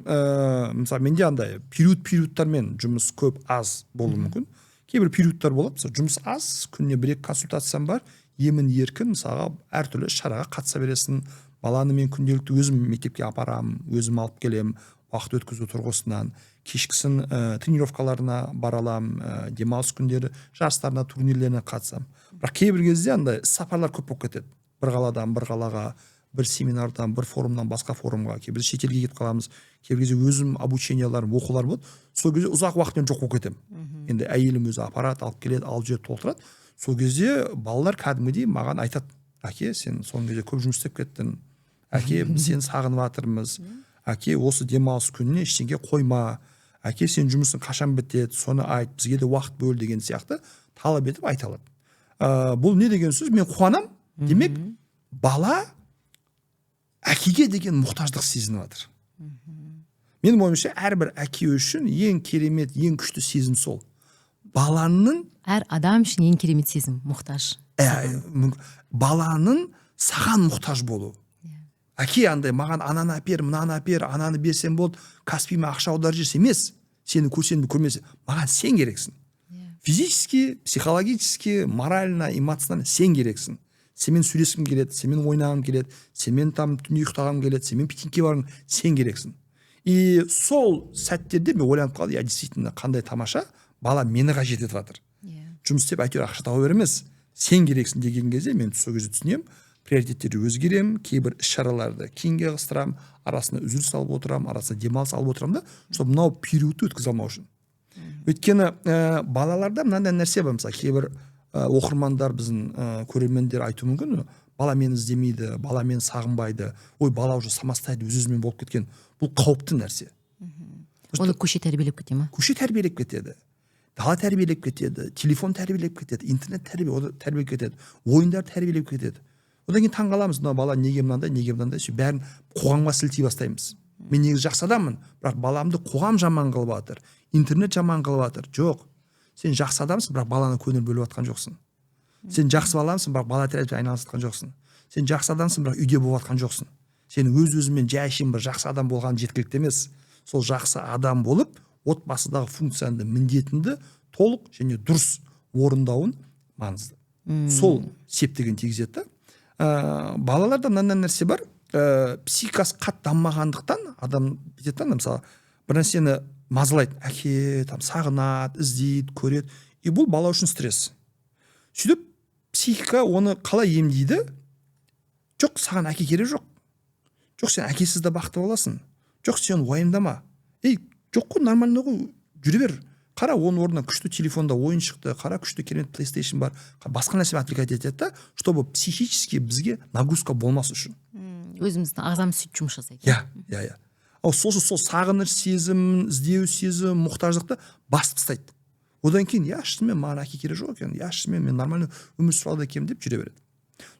мысалы, менде андай периодтармен жұмыс көп аз болуы мүмкін. Кейбір периодтар болады, жұмыс аз, күніне 1-2 консультациям бар, емін еркін, мысалға, әртүрлі шараға қатыса бересің. Баланы мен күнделікті өзім мектепке апарамын, өзім алып келем, уақыт өткізу тұрғысынан, кешкісін тренировкаларына баралам, демалыс күндері жарыстарына, турнирлеріне қатысам. Бірақ кейбір кезде андай сапарлар көп болып кетеді. Бір қаладан бір қалаға, бір семинардан, бір форумнан басқа форумға, кейбір шетелге кетіп қаламыз, кейбір кезде өзім обученияларым, оқулар болады. Сол кезде ұзақ уақытпен жоқ болып кетемін. Енді әйелім өзі апарат алып келеді, алып жүріп толтырады. Сол кезде балалар кәдімгідей маған айтады: әке, сен соңғы кезде көп жұмыс істеп кеттің. Әке, сен сағынып жатырмыз. Әке, осы демалыс күніне ештеңе қойма. Әке, сен жұмысың қашан бітеді, соны айт, бізге де уақыт бөл деген сияқты талап етіп айта алады. Бұл не деген сөз? Мен қуанам. Демек, бала әкеге деген мұқтаждық сезініп жатыр. Менің ойымша, әрбір әке үшін ең керемет, ең күшті сезім сол. Баланың әр адам үшін ең керемет сезім мұқтаж. Баланың саған мұқтаж болу. Әке андай маған ананы апер, мынаны апер, ананы берсем болды, Каспийме ақша аударып жіберсе емес, сені көрсем көрмесе, маған сен керексің. Физически, психологически, морально, эмоционально сен керексің. Сенмен сөйлескім келеді, сенмен ойнағым келеді, сенмен түнде ұйықтағым келеді, сенмен питингке барғым, сен керексің. И сол сәттерде мен ойланып қалдым, действительно қандай тамаша, бала мені қажет етіп жатыр. Жұмыс істеп әйтеуір ақша тауып емес, сен керексің деген кезде мен сол кезде түсінемін, приоритеттерді өзгерем, кейбір іс-шараларды кейінге ығыстырам, арасында үзіліс алып отырам, арасында демалыс алып отырам да, чтобы мынау периодты өткізе алмау үшін. Өйткені балаларда мынандай нәрсе бар, мысалы, кейбір оқырмандар, біздің көрермендер айтуы мүмкін, бала мені іздемейді, бала мені сағынбайды, ой, бала уже самостоятельно өз-өзімен болып кеткен. Бұл қауіпті нәрсе. Оны көше тәрбиелеп кете ма? Көше тәрбиелеп кетеді. Дала тәрбиелеп кетеді, телефон тәрбиелеп кетеді, интернет тәрбиелеп кетеді, ойындар тәрбиелеп кетеді. Одан кейін таңғаламыз, мына бала неге мынандай, бәрін қоғамға сілтей бастаймыз. Мен негізі жақсы адаммын, бірақ баламды қоғам жаман қылып жатыр, интернет жаман қылып жатыр. Жоқ. Сен жақсы адамсың, бірақ баланы көңіл бөліп жатқан жоқсың. Сен жақсы баламсың, бірақ бала тәрбиемен айналысқан жоқсың. Сен жақсы адамсың, бірақ үйде болып жатқан жоқсың. Сен өз-өзімен жайшын бір жақсы адам болған жеткілікті емес. Сол жақсы адам болып, отбасыдағы функцияңды, міндетіңді толық және дұрыс орындауын маңызды. Сол септігін тигізеді. балаларда мынандай нәрсе бар, психикасы қатты дамымағандықтан адам бүйтеді да, мысалы бір нәрсені мазалайды, әке там сағынады, іздейді, көреді, и бұл бала үшін стресс. Сөйтіп психика оны қалай емдейді? Жоқ, саған әке керек жоқ. Жоқ, сен әкесіз де бақытты боласың. Жоқ, сен уайымдама. Жоқ қой, нормально ғой, жүре бер. Қара, оның орнына күшті телефонда ойын шықты, қара, күшті керемет PlayStation бар, басқа нәрсемен отвлекать етеді да, чтобы психически бізге нагрузка болмас үшін. Өзіміздің ағзамыз сөйтіп жұмыс жасайды. Иә. Ал сол сағыныш сезім, іздеу сезім, мұқтаждықты басып тастайды. Одан кейін, шынымен маған әке керек жоқ екен, шынымен мен нормально өмір сүре алады екенмін деп жүре береді.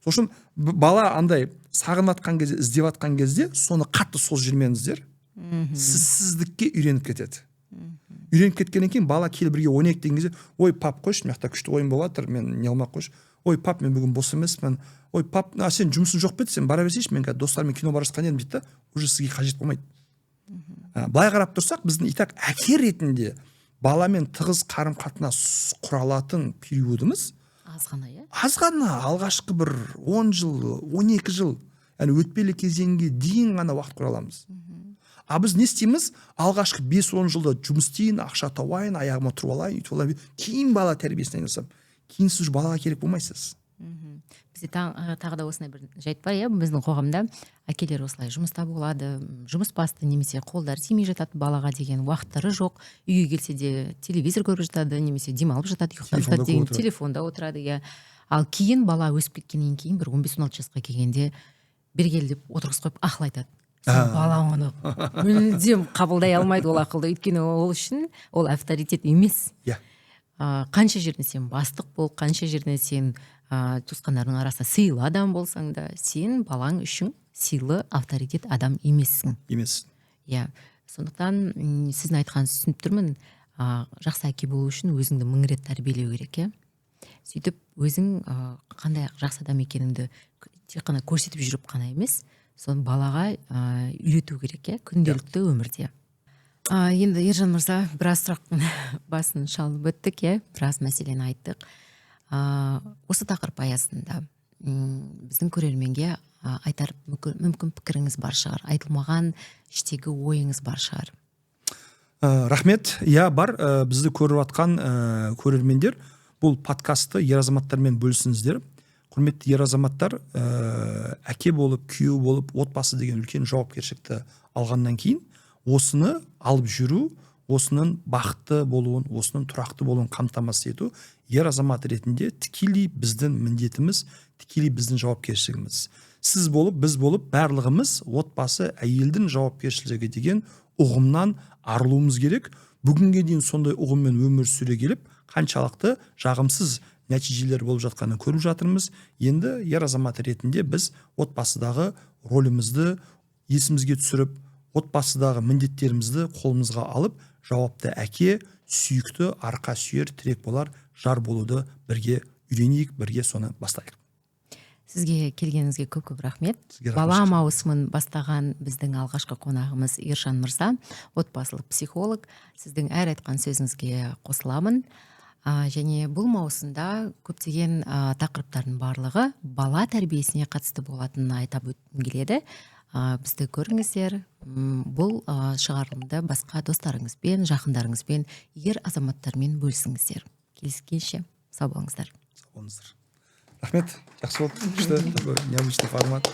Сол үшін бала андай сағынатқан кезде, іздеп жатқан кезде, соны қатты сол жермен іздер, сізсіздікке үйреніп кетеді. Үйреніп кеткеннен кейін бала келіп бірге ойнайық деген кезде, ой пап қойшы, мына жақта күшті ойын болып жатыр, мен не алмақ қойшы. Ой пап, мен бүгін бос емеспін. Ой пап, сен жұмысың жоқ па еді, сен бара берсейші, мен достарыммен кино бара жатқан едім дейді да, уже сізге қажет болмайды. Былай қарап тұрсақ, біздің итак әке ретінде баламен тығыз қарым қатынас құра алатын периодымыз аз ғана, алғашқы бір 10 жыл, 12 жыл, яғни өтпелі кезеңге дейін ғана уақыт құра аламыз. Біз не істейміз? Алғашқы 5-10 жылда жұмыс істейін, ақша тауайын, аяғыма тұрып алайын, үйтіп алайын. Кейін бала тәрбиесіне айналысам. Кейін сіз балаға керек болмайсыз. Бізде тағы да осындай бір жайт бар, біздің қоғамда әкелер осылай жұмыста болады, жұмыс басты немесе қолдары тимей жатады, балаға деген уақыттары жоқ, үйге келсе де телевизор көріп жатады, немесе демалып жатады, ұйықтап жатады деген, телефонда отырады. Ал кейін бала өсіп кеткеннен кейін бір 15-16 жасқа келгенде бергел деп отырғызып қойып ақыл айтады. Бала оны мүлдем қабылдай алмайды ол ақылды, өйткені ол үшін ол авторитет емес. Қанша жерден сен бастық бол, қанша жерден сен туысқандарының арасында сыйлы адам болсаң да, сен балаң үшін сыйлы авторитет адам емессің. Сондықтан сіздің айтқаныңызды түсініп тұрмын. Жақсы әке болу үшін өзіңді 1000 рет тәрбиелеу керек. Сөйтіп өзің қандай жақсы адам екеніңді тек қана көрсетіп жүріп қана емес, соны балаға үйрету керек, күнделікті өмірде. Енді Ержан мырза, біраз сұрақтың басын шалып өттік, біраз мәселені айттық. Осы тақырып аясында біздің көрерменге айтар мүмкін пікіріңіз бар шығар, айтылмаған іштегі ойыңыз бар шығар. Рахмет. Бар, бізді көріп жатқан көрермендер бұл подкастты ер азаматтармен бөлісіңіздер. Құрметті ер азаматтар, әке болып, күйеу болып, отбасы деген үлкен жауапкершілікті алғаннан кейін осыны алып жүру, осының бақытты болуын, осының тұрақты болуын қамтамасыз ету ер азамат ретінде тікелей біздің міндетіміз, тікелей біздің жауапкершілігіміз. Сіз болып, біз болып, барлығымыз отбасы, әйелдің жауапкершілігі деген ұғымнан арылуымыз керек. Бүгінге дейін сондай ұғыммен өмір сүре келіп, қаншалықты жағымсыз нәтижелер болып жатқанын көріп жатырмыз. Енді ер азамат ретінде біз отбасыдағы ролімізді есімізге түсіріп, отбасыдағы міндеттерімізді қолымызға алып, жауапты әке, сүйікті, арқа сүйер, тірек болар, жар болуды бірге үйренейік, бірге соны бастайық. Сізге келгеніңізге көп рахмет. Бала маусымын бастаған біздің алғашқы қонағымыз Ержан мырза, отбасылық психолог. Сіздің әр айтқан сөзіңізге қосыламын. Және бұл маусымда көптеген тақырыптардың барлығы бала тәрбиесіне қатысты болатынын айтап өткім келеді. Бізді көріңіздер. Бұл шығарылымды басқа достарыңызбен, жақындарыңызбен, ер азаматтармен бөлісіңіздер. Келіскенше сау болыңыздар. Рахмет. Жақсы болды. Күшті, необычный формат.